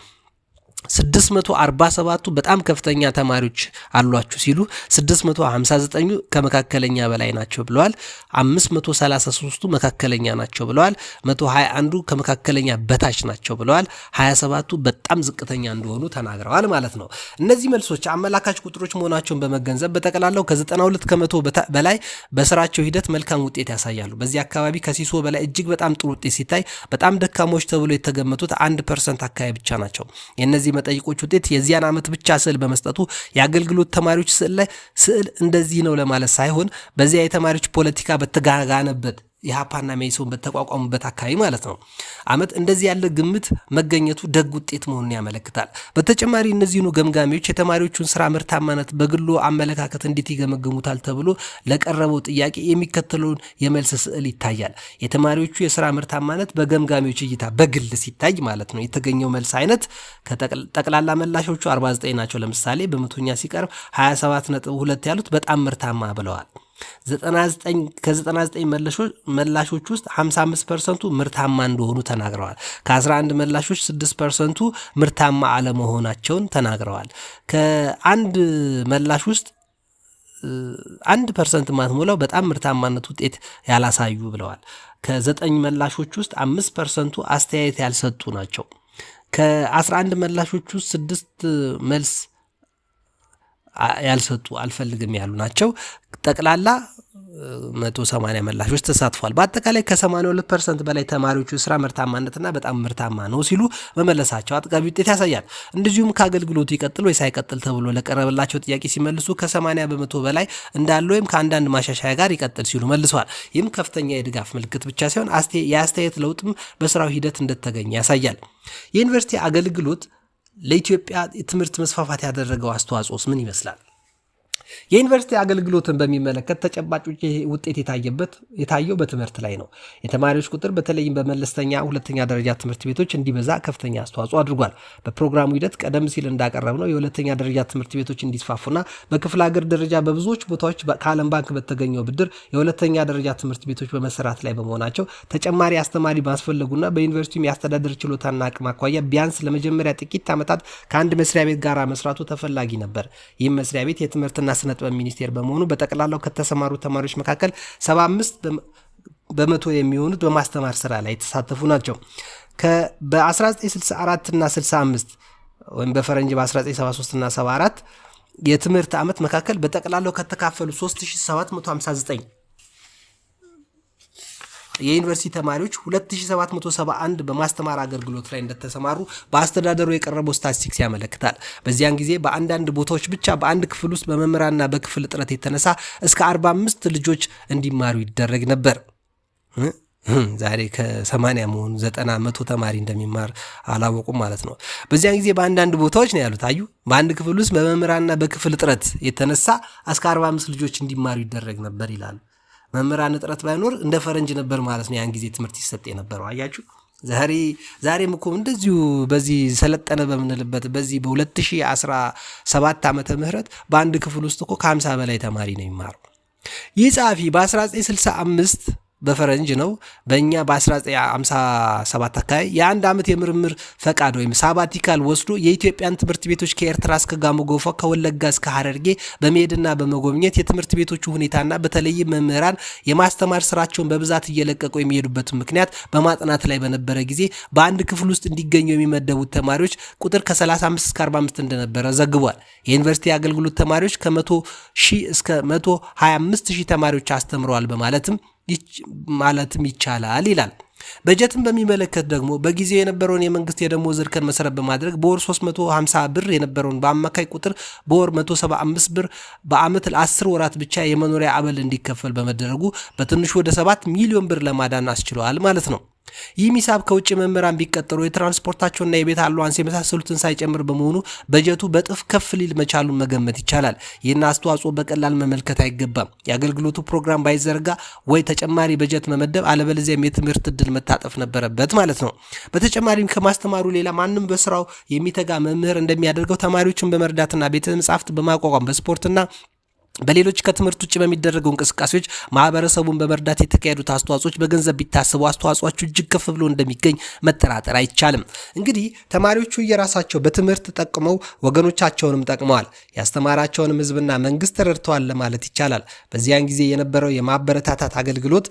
647ቱ በጣም ከፍተኛ ተማሪዎች አሏችሁ ሲሉ 659ኙ ከመካከለኛ በላይ ናቸው ብለዋል። 533ቱ መካከለኛ ናቸው ብለዋል። 121ዱ ከመካከለኛ በታች ናቸው ብለዋል። 27ቱ በጣም ዝቅተኛ እንደሆኑ ተናግረዋል ማለት ነው። እነዚህ መልሶች አመላካች ቁጥሮች መሆናቸውን በመገንዘብ በጠቅላላው ከ92 ከመቶ በላይ በስራቸው ሂደት መልካም ውጤት ያሳያሉ። በዚህ አካባቢ ከሲሶ በላይ እጅግ በጣም ጥሩ ውጤት ሲታይ በጣም ደካሞች ተብሎ የተገመቱት 1% አካባቢ ብቻ ናቸው። የነዚህ መጠይቆች ውጤት የዚያን ዓመት ብቻ ስዕል በመስጠቱ የአገልግሎት ተማሪዎች ስዕል እንደዚህ ነው ለማለት ሳይሆን በዚያ የተማሪዎች ፖለቲካ በተጋጋነበት የሃፓና ሜሶን በተቋቋሙበት አካባቢ ማለት ነው ዓመት እንደዚህ ያለ ግምት መገኘቱ ደግ ውጤት መሆኑን ያመለክታል። በተጨማሪ እነዚህኑ ገምጋሚዎች የተማሪዎቹን ስራ ምርታማነት በግሉ አመለካከት እንዴት ይገመግሙታል ተብሎ ለቀረበው ጥያቄ የሚከተለውን የመልስ ስዕል ይታያል። የተማሪዎቹ የስራ ምርታማነት በገምጋሚዎች እይታ በግል ሲታይ ማለት ነው የተገኘው መልስ አይነት ጠቅላላ መላሾቹ 49 ናቸው። ለምሳሌ በመቶኛ ሲቀርብ 27.2 ያሉት በጣም ምርታማ ብለዋል። 99 መላሾች ውስጥ 55% ምርታማ እንደሆኑ ተናግረዋል። ከ11 መላሾች 6% ምርታማ አለመሆናቸውን ተናግረዋል። ከአንድ መላሽ ውስጥ 1% ማትሞላው በጣም ምርታማነት ውጤት ያላሳዩ ብለዋል። ከ9 መላሾች ውስጥ 5% አስተያየት ያልሰጡ ናቸው። ከ11 መላሾች ውስጥ 6 መልስ ያልሰጡ አልፈልግም ያሉ ናቸው። ጠቅላላ 180 መላሾች ተሳትፏል። በአጠቃላይ ከ82% በላይ ተማሪዎቹ ስራ ምርታማነትና በጣም ምርታማ ነው ሲሉ መመለሳቸው አጥጋቢ ውጤት ያሳያል። እንደዚሁም ከአገልግሎቱ ይቀጥል ወይ ሳይቀጥል ተብሎ ለቀረበላቸው ጥያቄ ሲመልሱ ከ80% በላይ እንዳለ ወይም ከአንዳንድ ማሻሻያ ጋር ይቀጥል ሲሉ መልሰዋል። ይህም ከፍተኛ የድጋፍ ምልክት ብቻ ሳይሆን የአስተያየት ለውጥም በስራው ሂደት እንደተገኘ ያሳያል። የዩኒቨርሲቲ አገልግሎት ለኢትዮጵያ የትምህርት መስፋፋት ያደረገው አስተዋጽኦስ ምን ይመስላል? የዩኒቨርሲቲ አገልግሎትን በሚመለከት ተጨባጭ ውጤት የታየው በትምህርት ላይ ነው። የተማሪዎች ቁጥር በተለይም በመለስተኛ ሁለተኛ ደረጃ ትምህርት ቤቶች እንዲበዛ ከፍተኛ አስተዋጽኦ አድርጓል። በፕሮግራሙ ሂደት ቀደም ሲል እንዳቀረብነው የሁለተኛ ደረጃ ትምህርት ቤቶች እንዲስፋፉና በክፍለ ሀገር ደረጃ በብዙዎች ቦታዎች ከዓለም ባንክ በተገኘው ብድር የሁለተኛ ደረጃ ትምህርት ቤቶች በመሰራት ላይ በመሆናቸው ተጨማሪ አስተማሪ ማስፈለጉና በዩኒቨርሲቲው የአስተዳደር ችሎታና አቅም አኳያ ቢያንስ ለመጀመሪያ ጥቂት ዓመታት ከአንድ መስሪያ ቤት ጋር መስራቱ ተፈላጊ ነበር። ይህም መስሪያ ቤት የትምህርትና ስነ ጥበብ ሚኒስቴር በመሆኑ በጠቅላላው ከተሰማሩ ተማሪዎች መካከል 75% የሚሆኑት በማስተማር ስራ ላይ የተሳተፉ ናቸው። በ1964 እና 65 ወይም በፈረንጅ በ1973 እና 74 የትምህርት ዓመት መካከል በጠቅላላው ከተካፈሉ 3759 የዩኒቨርሲቲ ተማሪዎች 2771 በማስተማር አገልግሎት ላይ እንደተሰማሩ በአስተዳደሩ የቀረበው ስታቲስቲክስ ያመለክታል። በዚያን ጊዜ በአንዳንድ ቦታዎች ብቻ በአንድ ክፍል ውስጥ በመምህራንና በክፍል እጥረት የተነሳ እስከ 45 ልጆች እንዲማሩ ይደረግ ነበር። ዛሬ ከ80 መሆኑ 90 100 ተማሪ እንደሚማር አላወቁም ማለት ነው። በዚያን ጊዜ በአንዳንድ ቦታዎች ነው ያሉት አዩ በአንድ ክፍል ውስጥ በመምህራንና በክፍል እጥረት የተነሳ እስከ 45 ልጆች እንዲማሩ ይደረግ ነበር ይላሉ። መምህራን እጥረት ባይኖር እንደ ፈረንጅ ነበር ማለት ነው ያን ጊዜ ትምህርት ይሰጥ የነበረው። አያችሁ ዛሬም እኮ እንደዚሁ በዚህ ሰለጠነ በምንልበት በዚህ በ2017 ዓመተ ምህረት በአንድ ክፍል ውስጥ እኮ ከ50 በላይ ተማሪ ነው የሚማረው። ይህ ጸሐፊ በ1965 በፈረንጅ ነው። በእኛ በ1957 አካባቢ የአንድ ዓመት የምርምር ፈቃድ ወይም ሳባቲካል ወስዶ የኢትዮጵያን ትምህርት ቤቶች ከኤርትራ እስከ ጋሞ ጎፋ ከወለጋ እስከ ሐረርጌ በመሄድና በመጎብኘት የትምህርት ቤቶቹ ሁኔታና በተለይም መምህራን የማስተማር ስራቸውን በብዛት እየለቀቁ የሚሄዱበትን ምክንያት በማጥናት ላይ በነበረ ጊዜ በአንድ ክፍል ውስጥ እንዲገኙ የሚመደቡት ተማሪዎች ቁጥር ከ35 እስከ 45 እንደነበረ ዘግቧል። የዩኒቨርሲቲ አገልግሎት ተማሪዎች ከ100 ሺህ እስከ 125 ሺህ ተማሪዎች አስተምረዋል ማለትም ይቻላል ይላል። በጀትን በሚመለከት ደግሞ በጊዜው የነበረውን የመንግስት የደሞዝ እርከን መሰረት በማድረግ በወር 350 ብር የነበረውን በአማካይ ቁጥር በወር 175 ብር በአመት ለ10 ወራት ብቻ የመኖሪያ አበል እንዲከፈል በመደረጉ በትንሹ ወደ 7 ሚሊዮን ብር ለማዳን አስችሏል ማለት ነው። ይህ ሂሳብ ከውጭ መምህራን ቢቀጠሩ የትራንስፖርታቸውና የቤት አሏንስ የመሳሰሉትን ሳይጨምር በመሆኑ በጀቱ በጥፍ ከፍ ሊል መቻሉን መገመት ይቻላል። ይህን አስተዋጽኦ በቀላል መመልከት አይገባም። የአገልግሎቱ ፕሮግራም ባይዘረጋ ወይ ተጨማሪ በጀት መመደብ፣ አለበለዚያም የትምህርት እድል መታጠፍ ነበረበት ማለት ነው። በተጨማሪም ከማስተማሩ ሌላ ማንም በስራው የሚተጋ መምህር እንደሚያደርገው ተማሪዎችን በመርዳትና ቤተ መጻሕፍት በማቋቋም በስፖርትና በሌሎች ከትምህርት ውጭ በሚደረገው እንቅስቃሴዎች ማህበረሰቡን በመርዳት የተካሄዱት አስተዋጽኦች በገንዘብ ቢታሰቡ አስተዋጽኦቹ እጅግ ከፍ ብሎ እንደሚገኝ መጠራጠር አይቻልም። እንግዲህ ተማሪዎቹ የራሳቸው በትምህርት ጠቅመው ወገኖቻቸውንም ጠቅመዋል። ያስተማራቸውንም ህዝብና መንግስት ረድተዋል ለማለት ይቻላል። በዚያን ጊዜ የነበረው የማበረታታት አገልግሎት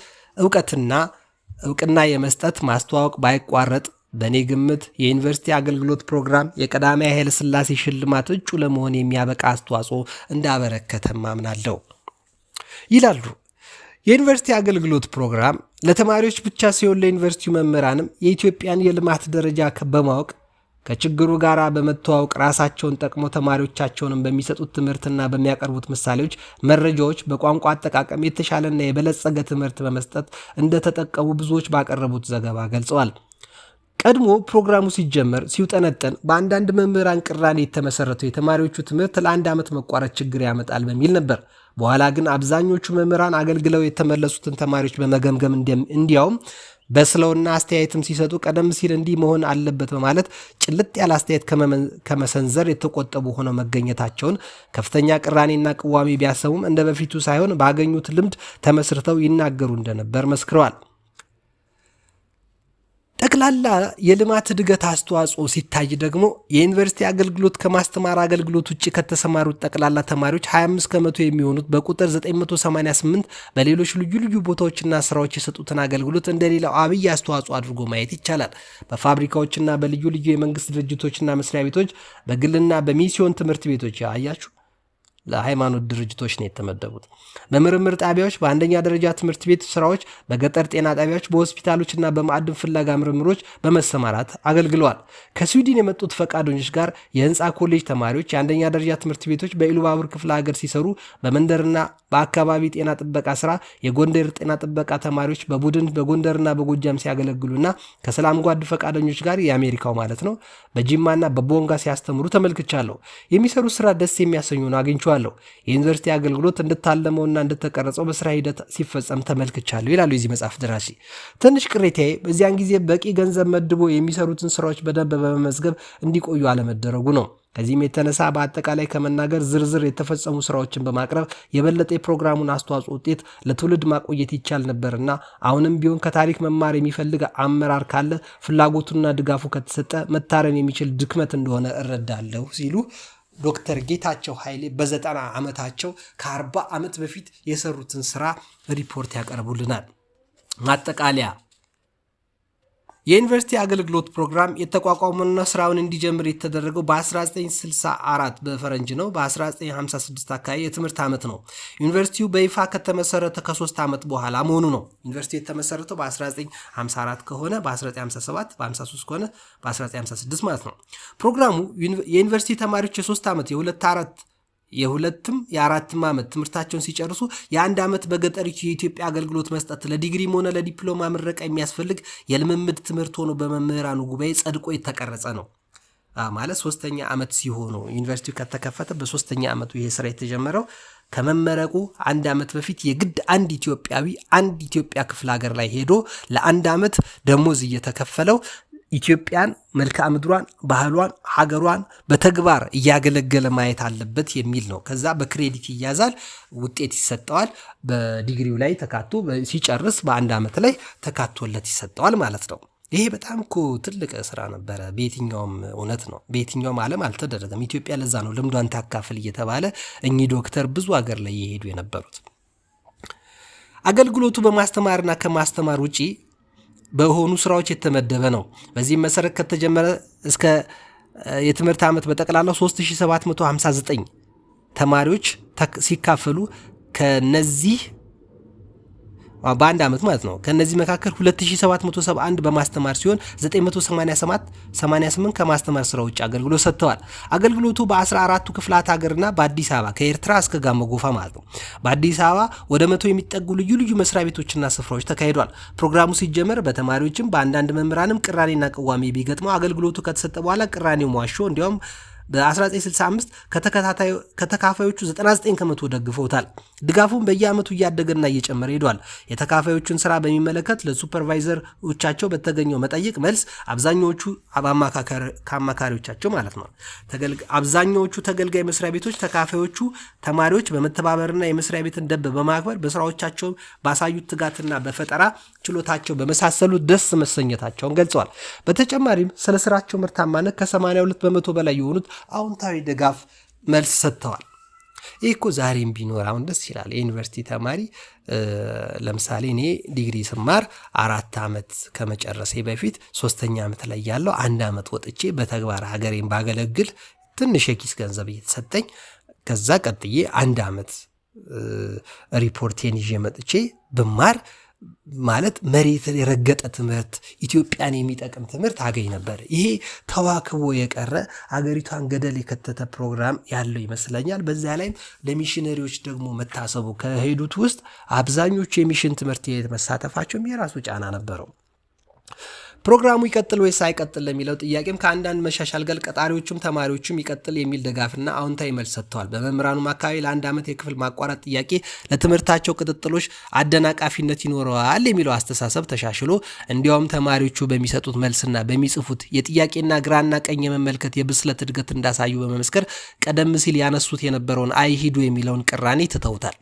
እውቅና የመስጠት ማስተዋወቅ ባይቋረጥ በእኔ ግምት የዩኒቨርሲቲ አገልግሎት ፕሮግራም የቀዳማዊ ኃይለ ሥላሴ ሽልማት እጩ ለመሆን የሚያበቃ አስተዋጽኦ እንዳበረከተ ማምናለሁ ይላሉ። የዩኒቨርሲቲ አገልግሎት ፕሮግራም ለተማሪዎች ብቻ ሲሆን ለዩኒቨርሲቲው መምህራንም የኢትዮጵያን የልማት ደረጃ በማወቅ ከችግሩ ጋር በመተዋወቅ ራሳቸውን ጠቅሞ ተማሪዎቻቸውንም በሚሰጡት ትምህርትና በሚያቀርቡት ምሳሌዎች፣ መረጃዎች፣ በቋንቋ አጠቃቀም የተሻለና የበለጸገ ትምህርት በመስጠት እንደተጠቀሙ ብዙዎች ባቀረቡት ዘገባ ገልጸዋል። ቀድሞ ፕሮግራሙ ሲጀመር ሲውጠነጠን በአንዳንድ መምህራን ቅራኔ የተመሰረተው የተማሪዎቹ ትምህርት ለአንድ ዓመት መቋረጥ ችግር ያመጣል በሚል ነበር። በኋላ ግን አብዛኞቹ መምህራን አገልግለው የተመለሱትን ተማሪዎች በመገምገም እንዲያውም በስለውና አስተያየትም ሲሰጡ ቀደም ሲል እንዲህ መሆን አለበት በማለት ጭልጥ ያለ አስተያየት ከመሰንዘር የተቆጠቡ ሆነው መገኘታቸውን ከፍተኛ ቅራኔና ቅዋሜ ቢያሰሙም እንደ በፊቱ ሳይሆን ባገኙት ልምድ ተመስርተው ይናገሩ እንደነበር መስክረዋል። ጠቅላላ የልማት እድገት አስተዋጽኦ ሲታይ ደግሞ የዩኒቨርሲቲ አገልግሎት ከማስተማር አገልግሎት ውጭ ከተሰማሩት ጠቅላላ ተማሪዎች 25 ከመቶ የሚሆኑት በቁጥር 988 በሌሎች ልዩ ልዩ ቦታዎችና ስራዎች የሰጡትን አገልግሎት እንደሌላው አብይ አስተዋጽኦ አድርጎ ማየት ይቻላል። በፋብሪካዎችና በልዩ ልዩ የመንግስት ድርጅቶችና መስሪያ ቤቶች፣ በግልና በሚስዮን ትምህርት ቤቶች አያችሁ ለሃይማኖት ድርጅቶች ነው የተመደቡት። በምርምር ጣቢያዎች፣ በአንደኛ ደረጃ ትምህርት ቤት ስራዎች፣ በገጠር ጤና ጣቢያዎች፣ በሆስፒታሎችና በማዕድን ፍለጋ ምርምሮች በመሰማራት አገልግለዋል። ከስዊድን የመጡት ፈቃደኞች ጋር የህንፃ ኮሌጅ ተማሪዎች የአንደኛ ደረጃ ትምህርት ቤቶች በኢሉባቡር ክፍለ ሀገር ሲሰሩ፣ በመንደርና በአካባቢ ጤና ጥበቃ ስራ የጎንደር ጤና ጥበቃ ተማሪዎች በቡድን በጎንደርና በጎጃም ሲያገለግሉና ከሰላም ጓድ ፈቃደኞች ጋር የአሜሪካው ማለት ነው በጂማና በቦንጋ ሲያስተምሩ ተመልክቻለሁ። የሚሰሩ ስራ ደስ የሚያሰኙ ነው አግኝቼዋለሁ። የዩኒቨርሲቲ አገልግሎት እንድታለመውና እንድተቀረጸው በስራ ሂደት ሲፈጸም ተመልክቻለሁ ይላሉ የዚህ መጽሐፍ ደራሲ። ትንሽ ቅሬታዬ በዚያን ጊዜ በቂ ገንዘብ መድቦ የሚሰሩትን ስራዎች በደንብ በመመዝገብ እንዲቆዩ አለመደረጉ ነው። ከዚህም የተነሳ በአጠቃላይ ከመናገር ዝርዝር የተፈጸሙ ስራዎችን በማቅረብ የበለጠ የፕሮግራሙን አስተዋጽኦ ውጤት ለትውልድ ማቆየት ይቻል ነበርና አሁንም ቢሆን ከታሪክ መማር የሚፈልግ አመራር ካለ ፍላጎቱና ድጋፉ ከተሰጠ መታረም የሚችል ድክመት እንደሆነ እረዳለሁ ሲሉ ዶክተር ጌታቸው ኃይሌ በ90 ዓመታቸው ከ40 ዓመት በፊት የሰሩትን ስራ ሪፖርት ያቀርቡልናል። ማጠቃለያ የዩኒቨርሲቲ አገልግሎት ፕሮግራም የተቋቋመውና ስራውን እንዲጀምር የተደረገው በ1964 በፈረንጅ ነው። በ1956 አካባቢ የትምህርት ዓመት ነው። ዩኒቨርሲቲው በይፋ ከተመሰረተ ከ3 ዓመት በኋላ መሆኑ ነው። ዩኒቨርሲቲው የተመሰረተው በ1954 ከሆነ በ1957 በ53 ከሆነ በ1956 ማለት ነው። ፕሮግራሙ የዩኒቨርሲቲ ተማሪዎች የ3 ዓመት የሁለትም የአራትም ዓመት ትምህርታቸውን ሲጨርሱ የአንድ ዓመት በገጠሪቱ የኢትዮጵያ አገልግሎት መስጠት ለዲግሪም ሆነ ለዲፕሎማ ምረቃ የሚያስፈልግ የልምምድ ትምህርት ሆኖ በመምህራኑ ጉባኤ ጸድቆ የተቀረጸ ነው። ማለት 3ኛ ዓመት ሲሆኑ ዩኒቨርሲቲው ከተከፈተ በ3ኛ ዓመቱ ይሄ ስራ የተጀመረው ከመመረቁ አንድ ዓመት በፊት የግድ አንድ ኢትዮጵያ ክፍለ ሀገር ላይ ሄዶ ለአንድ ዓመት ደሞዝ እየተከፈለው ኢትዮጵያን መልክዓ ምድሯን፣ ባህሏን፣ ሀገሯን በተግባር እያገለገለ ማየት አለበት የሚል ነው። ከዛ በክሬዲት ይያዛል፣ ውጤት ይሰጠዋል። በዲግሪው ላይ ተካቶ ሲጨርስ በአንድ ዓመት ላይ ተካቶለት ይሰጠዋል ማለት ነው። ይሄ በጣም እኮ ትልቅ ስራ ነበረ። በየትኛውም እውነት ነው፣ በየትኛውም ዓለም አልተደረገም። ኢትዮጵያ ለዛ ነው ልምዷን ታካፍል እየተባለ እኚህ ዶክተር ብዙ ሀገር ላይ የሄዱ የነበሩት። አገልግሎቱ በማስተማርና ከማስተማር ውጪ በሆኑ ስራዎች የተመደበ ነው። በዚህም መሰረት ከተጀመረ እስከ የትምህርት ዓመት በጠቅላላው 3759 ተማሪዎች ሲካፈሉ ከነዚህ በአንድ ዓመት ማለት ነው። ከነዚህ መካከል 2771 በማስተማር ሲሆን 988 ከማስተማር ስራ ውጭ አገልግሎት ሰጥተዋል። አገልግሎቱ በ14ቱ ክፍላት ሀገርና በአዲስ አበባ ከኤርትራ እስከ ጋሞ ጎፋ ማለት ነው። በአዲስ አበባ ወደ 100 የሚጠጉ ልዩ ልዩ መስሪያ ቤቶችና ስፍራዎች ተካሂዷል። ፕሮግራሙ ሲጀመር በተማሪዎችም በአንዳንድ መምህራንም ቅራኔና ቅዋሜ ቢገጥመው አገልግሎቱ ከተሰጠ በኋላ ቅራኔው ሟሾ እንዲያውም በ1965 ከተካፋዮቹ 99 ከመቶ ደግፈውታል። ድጋፉን በየዓመቱ እያደገና እየጨመረ ሄዷል። የተካፋዮቹን ስራ በሚመለከት ለሱፐርቫይዘሮቻቸው በተገኘው መጠይቅ መልስ አብዛኛዎቹ ከአማካሪዎቻቸው ማለት ነው አብዛኛዎቹ ተገልጋይ መስሪያ ቤቶች ተካፋዮቹ ተማሪዎች በመተባበርና የመስሪያ ቤትን ደንብ በማክበር በስራዎቻቸው ባሳዩት ትጋትና በፈጠራ ችሎታቸው በመሳሰሉት ደስ መሰኘታቸውን ገልጸዋል። በተጨማሪም ስለ ስራቸው ምርታማነት ከ82 በመቶ በላይ የሆኑት አዎንታዊ ድጋፍ መልስ ሰጥተዋል። ይህ እኮ ዛሬም ቢኖር አሁን ደስ ይላል። የዩኒቨርሲቲ ተማሪ ለምሳሌ እኔ ዲግሪ ስማር 4 ዓመት ከመጨረሴ በፊት 3ኛ ዓመት ላይ ያለው 1 ዓመት ወጥቼ በተግባር ሀገሬን ባገለግል ትንሽ የኪስ ገንዘብ እየተሰጠኝ ከዛ ቀጥዬ 1 ዓመት ሪፖርቴን ይዤ መጥቼ ብማር ማለት መሬት የረገጠ ትምህርት ኢትዮጵያን የሚጠቅም ትምህርት አገኝ ነበር። ይሄ ተዋክቦ የቀረ አገሪቷን ገደል የከተተ ፕሮግራም ያለው ይመስለኛል። በዚያ ላይም ለሚሽነሪዎች ደግሞ መታሰቡ ከሄዱት ውስጥ አብዛኞቹ የሚሽን ትምህርት መሳተፋቸውም የራሱ ጫና ነበረው። ፕሮግራሙ ይቀጥል ወይስ አይቀጥል ለሚለው ጥያቄም ከአንዳንድ መሻሻል ጋር ቀጣሪዎቹም ተማሪዎቹም ይቀጥል የሚል ደጋፍና አዎንታዊ መልስ ሰጥተዋል። በመምህራኑም አካባቢ ለ1 ዓመት የክፍል ማቋረጥ ጥያቄ ለትምህርታቸው ቅጥጥሎች አደናቃፊነት ይኖረዋል የሚለው አስተሳሰብ ተሻሽሎ እንዲያውም ተማሪዎቹ በሚሰጡት መልስና በሚጽፉት የጥያቄና ግራና ቀኝ የመመልከት የብስለት እድገት እንዳሳዩ በመመስከር ቀደም ሲል ያነሱት የነበረውን አይሂዱ የሚለውን ቅራኔ ትተውታል።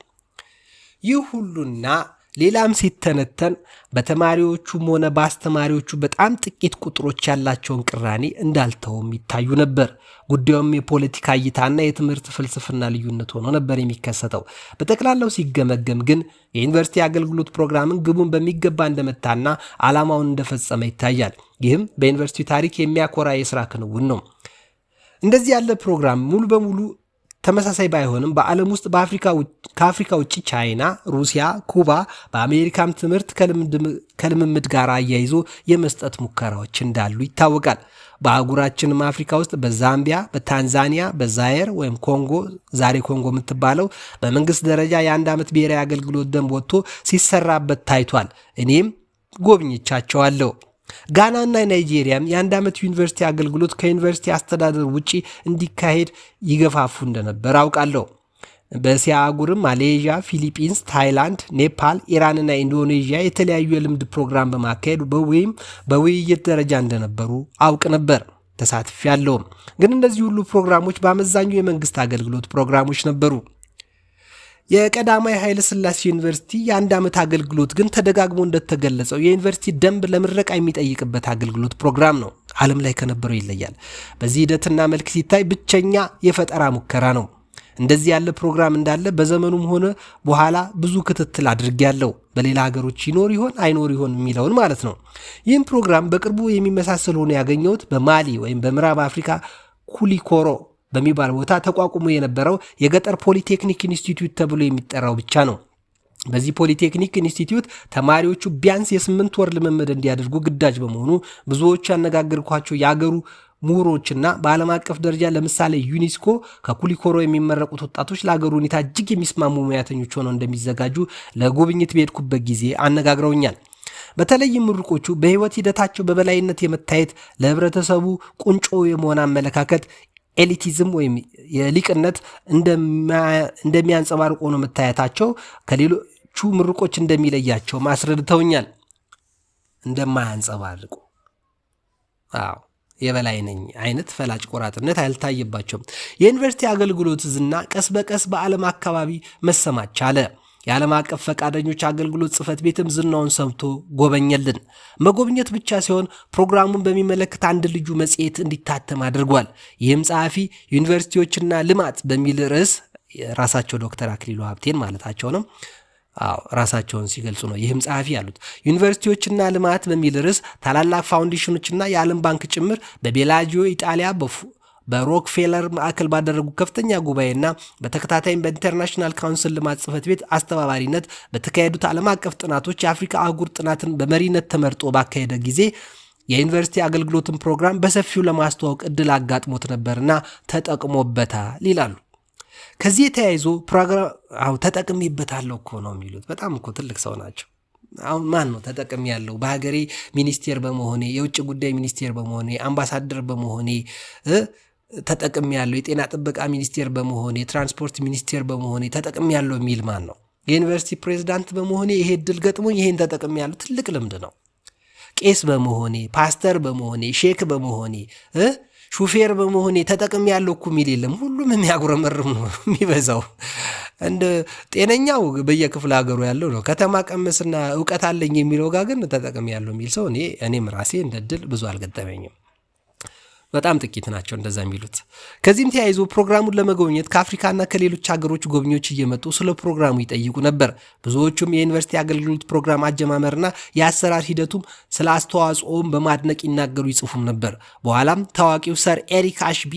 ይህ ሁሉና ሌላም ሲተነተን በተማሪዎቹም ሆነ በአስተማሪዎቹ በጣም ጥቂት ቁጥሮች ያላቸውን ቅራኔ እንዳልተውም ይታዩ ነበር። ጉዳዩም የፖለቲካ እይታና የትምህርት ፍልስፍና ልዩነት ሆኖ ነበር የሚከሰተው። በጠቅላላው ሲገመገም ግን የዩኒቨርሲቲ አገልግሎት ፕሮግራምን ግቡን በሚገባ እንደመታና ዓላማውን እንደፈጸመ ይታያል። ይህም በዩኒቨርሲቲ ታሪክ የሚያኮራ የሥራ ክንውን ነው። እንደዚህ ያለ ፕሮግራም ሙሉ በሙሉ ተመሳሳይ ባይሆንም በዓለም ውስጥ ከአፍሪካ ውጭ ቻይና፣ ሩሲያ፣ ኩባ በአሜሪካም ትምህርት ከልምምድ ጋር አያይዞ የመስጠት ሙከራዎች እንዳሉ ይታወቃል። በአህጉራችንም አፍሪካ ውስጥ በዛምቢያ፣ በታንዛኒያ፣ በዛየር ወይም ኮንጎ ዛሬ ኮንጎ የምትባለው በመንግስት ደረጃ የ1 ዓመት ብሔራዊ አገልግሎት ደንብ ወጥቶ ሲሰራበት ታይቷል። እኔም ጎብኝቻቸዋለሁ። ጋናና ናይጄሪያም የ1 ዓመት ዩኒቨርሲቲ አገልግሎት ከዩኒቨርሲቲ አስተዳደር ውጪ እንዲካሄድ ይገፋፉ እንደነበር አውቃለሁ። በእስያ አህጉርም ማሌዥያ፣ ፊሊፒንስ፣ ታይላንድ፣ ኔፓል፣ ኢራንና ኢንዶኔዥያ የተለያዩ የልምድ ፕሮግራም በማካሄድ ወይም በውይይት ደረጃ እንደነበሩ አውቅ ነበር። ተሳትፌያለሁም። ግን እነዚህ ሁሉ ፕሮግራሞች በአመዛኙ የመንግስት አገልግሎት ፕሮግራሞች ነበሩ። የቀዳማዊ ኃይለ ሥላሴ ዩኒቨርሲቲ የ1 ዓመት አገልግሎት ግን ተደጋግሞ እንደተገለጸው የዩኒቨርሲቲ ደንብ ለምረቃ የሚጠይቅበት አገልግሎት ፕሮግራም ነው። ዓለም ላይ ከነበረው ይለያል። በዚህ ሂደትና መልክ ሲታይ ብቸኛ የፈጠራ ሙከራ ነው። እንደዚህ ያለ ፕሮግራም እንዳለ በዘመኑም ሆነ በኋላ ብዙ ክትትል አድርጌያለሁ። በሌላ ሀገሮች ይኖር ይሆን አይኖር ይሆን የሚለውን ማለት ነው። ይህም ፕሮግራም በቅርቡ የሚመሳሰል ሆኖ ያገኘሁት በማሊ ወይም በምዕራብ አፍሪካ ኩሊኮሮ በሚባል ቦታ ተቋቁሞ የነበረው የገጠር ፖሊቴክኒክ ኢንስቲትዩት ተብሎ የሚጠራው ብቻ ነው። በዚህ ፖሊቴክኒክ ኢንስቲትዩት ተማሪዎቹ ቢያንስ የ8 ወር ልምምድ እንዲያደርጉ ግዳጅ በመሆኑ ብዙዎቹ ያነጋገርኳቸው የአገሩ ምሁሮችና በዓለም አቀፍ ደረጃ ለምሳሌ ዩኔስኮ ከኩሊኮሮ የሚመረቁት ወጣቶች ለአገሩ ሁኔታ እጅግ የሚስማሙ ሙያተኞች ሆነው እንደሚዘጋጁ ለጉብኝት በሄድኩበት ጊዜ አነጋግረውኛል። በተለይም ምሩቆቹ በህይወት ሂደታቸው በበላይነት የመታየት ለህብረተሰቡ ቁንጮ የመሆን አመለካከት ኤሊቲዝም ወይም የሊቅነት እንደሚያንጸባርቁ ሆኖ መታየታቸው ከሌሎቹ ምሩቆች እንደሚለያቸው ማስረድተውኛል። እንደማያንጸባርቁ አዎ የበላይ ነኝ አይነት ፈላጭ ቆራጥነት አልታየባቸውም። የዩኒቨርሲቲ አገልግሎት ዝና ቀስ በቀስ በዓለም አካባቢ መሰማት ቻለ። የዓለም አቀፍ ፈቃደኞች አገልግሎት ጽሕፈት ቤትም ዝናውን ሰምቶ ጎበኘልን። መጎብኘት ብቻ ሲሆን ፕሮግራሙን በሚመለከት አንድ ልዩ መጽሔት እንዲታተም አድርጓል። ይህም ጸሐፊ ዩኒቨርሲቲዎችና ልማት በሚል ርዕስ ራሳቸው ዶክተር አክሊሉ ሀብቴን ማለታቸው ነው። ራሳቸውን ሲገልጹ ነው ይህም ጸሐፊ ያሉት። ዩኒቨርሲቲዎችና ልማት በሚል ርዕስ ታላላቅ ፋውንዴሽኖችና የዓለም ባንክ ጭምር በቤላጂዮ ኢጣሊያ በሮክፌለር ማዕከል ባደረጉ ከፍተኛ ጉባኤና በተከታታይም በኢንተርናሽናል ካውንስል ልማት ጽሕፈት ቤት አስተባባሪነት በተካሄዱት ዓለም አቀፍ ጥናቶች የአፍሪካ አህጉር ጥናትን በመሪነት ተመርጦ ባካሄደ ጊዜ የዩኒቨርሲቲ አገልግሎትን ፕሮግራም በሰፊው ለማስተዋወቅ እድል አጋጥሞት ነበርና ተጠቅሞበታል ይላሉ። ከዚህ የተያይዞ ፕሮግራም ተጠቅሜበታለሁ እኮ ነው የሚሉት። በጣም እኮ ትልቅ ሰው ናቸው። አሁን ማን ነው ተጠቅሜ ያለው? በሀገሬ ሚኒስቴር በመሆኔ የውጭ ጉዳይ ሚኒስቴር በመሆኔ አምባሳደር በመሆኔ ተጠቅሜ ያለው የጤና ጥበቃ ሚኒስቴር በመሆኔ የትራንስፖርት ሚኒስቴር በመሆኔ ተጠቅሜ ያለው የሚል ማን ነው? የዩኒቨርሲቲ ፕሬዝዳንት በመሆኔ ይሄ እድል ገጥሞኝ ይሄን ተጠቅሜ ያለው ትልቅ ልምድ ነው። ቄስ በመሆኔ ፓስተር በመሆኔ ሼክ በመሆኔ ሹፌር በመሆኔ ተጠቅሜ ያለው እኮ የሚል የለም። ሁሉም የሚያጉረመርም ነው የሚበዛው። እንደ ጤነኛው በየክፍለ ሀገሩ ያለው ነው። ከተማ ቀመስና እውቀት አለኝ የሚለው ጋር ግን ተጠቅሜ ያለው የሚል ሰው እኔም ራሴ እንደ እድል ብዙ አልገጠመኝም። በጣም ጥቂት ናቸው እንደዛ የሚሉት። ከዚህም ተያይዞ ፕሮግራሙን ለመጎብኘት ከአፍሪካና ከሌሎች ሀገሮች ጎብኚዎች እየመጡ ስለ ፕሮግራሙ ይጠይቁ ነበር። ብዙዎቹም የዩኒቨርሲቲ አገልግሎት ፕሮግራም አጀማመርና የአሰራር ሂደቱም ስለ አስተዋጽኦም በማድነቅ ይናገሩ ይጽፉም ነበር። በኋላም ታዋቂው ሰር ኤሪክ አሽቢ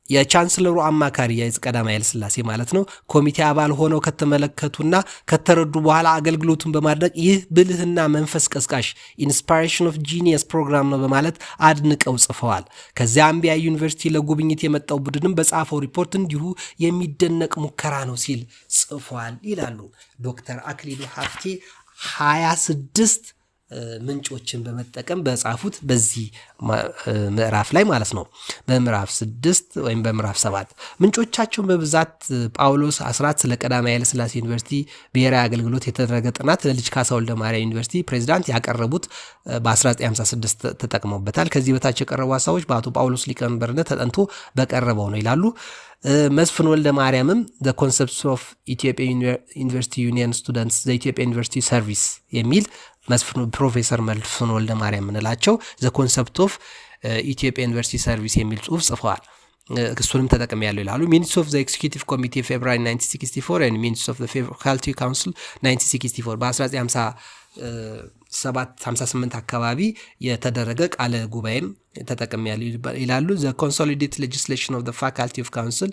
የቻንስለሩ አማካሪ ቀዳማዊ ኃይለ ሥላሴ ማለት ነው ኮሚቴ አባል ሆነው ከተመለከቱና ከተረዱ በኋላ አገልግሎቱን በማድነቅ ይህ ብልህና መንፈስ ቀስቃሽ ኢንስፓይሬሽን ኦፍ ጂኒየስ ፕሮግራም ነው በማለት አድንቀው ጽፈዋል። ከዚያ አምቢያ ዩኒቨርሲቲ ለጉብኝት የመጣው ቡድንም በጻፈው ሪፖርት እንዲሁ የሚደነቅ ሙከራ ነው ሲል ጽፏል ይላሉ ዶክተር አክሊሉ ሀብቴ 26 ምንጮችን በመጠቀም በጻፉት በዚህ ምዕራፍ ላይ ማለት ነው። በምዕራፍ 6 ወይም በምዕራፍ 7 ምንጮቻቸውን በብዛት ጳውሎስ አስራት ስለ ቀዳማዊ ኃይለ ሥላሴ ዩኒቨርሲቲ ብሔራዊ አገልግሎት የተደረገ ጥናት ለልጅ ካሳ ወልደ ማርያም ዩኒቨርሲቲ ፕሬዝዳንት ያቀረቡት በ1956 ተጠቅመውበታል። ከዚህ በታች የቀረቡ ሀሳቦች በአቶ ጳውሎስ ሊቀመንበርነት ተጠንቶ በቀረበው ነው ይላሉ። መስፍን ወልደ ማርያምም the concepts of Ethiopia University Union Students the Ethiopia University Service የሚል ፕሮፌሰር መስፍን ወልደ ማርያም ምንላቸው the concept of Ethiopia University Service የሚል ጽሑፍ ጽፈዋል። እሱንም ተጠቅም ያለው ይላሉ። ሚኒትስ ኦፍ ዘ ኤክዚኪዩቲቭ ኮሚቴ ፌብሩዋሪ 1964 and ሚኒትስ ኦፍ ዘ ፋካልቲ ካውንስል 1964 በ1957-58 አካባቢ የተደረገ ቃለ ጉባኤም ተጠቅም ያለው ይላሉ። ዘ ኮንሶሊዴት ሌጂስሌሽን ኦፍ ዘ ፋካልቲ ኦፍ ካውንስል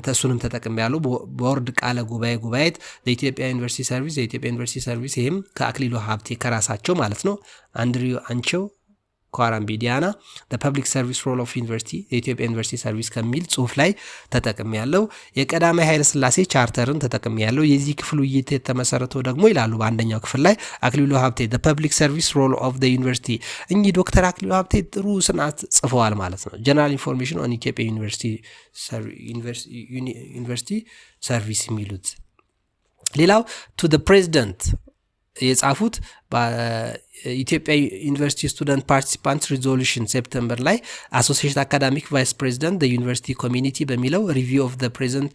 ተሱንም ተጠቅም ያለው ቦርድ ቃለ ጉባኤት የኢትዮጵያ ዩኒቨርሲቲ ሰርቪስ የኢትዮጵያ ዩኒቨርሲቲ ሰርቪስ ይሄም ከአክሊሉ ሀብቴ ከራሳቸው ማለት ነው አንድሪው አንቸው ኳራምቢ ዲያና the public service role of university የኢትዮጵያ ዩኒቨርሲቲ ሰርቪስ ከሚል ጽሑፍ ላይ ተጠቅም ያለው የቀዳማዊ ኃይለ ሥላሴ ቻርተርን ተጠቅም ያለው የዚህ ክፍል ውይይት የተመሰረተው ደግሞ ይላሉ በአንደኛው ክፍል ላይ አክሊሉ ሀብቴ the public service role of the university እኚህ ዶክተር አክሊሉ ሀብቴ ጥሩ ስናት ጽፈዋል ማለት ነው። general information on ኢትዮጵያ ዩኒቨርሲቲ ሰርቪስ የሚሉት ሌላው to the president የጻፉት በኢትዮጵያ ዩኒቨርሲቲ ስቱደንት ፓርቲሲፓንት ሪዞሉሽን ሴፕተምበር ላይ አሶሲዬሽን አካዳሚክ ቫይስ ፕሬዚደንት ዩኒቨርሲቲ ኮሚኒቲ በሚለው ሪቪው ኦፍ ዘ ፕሬዘንት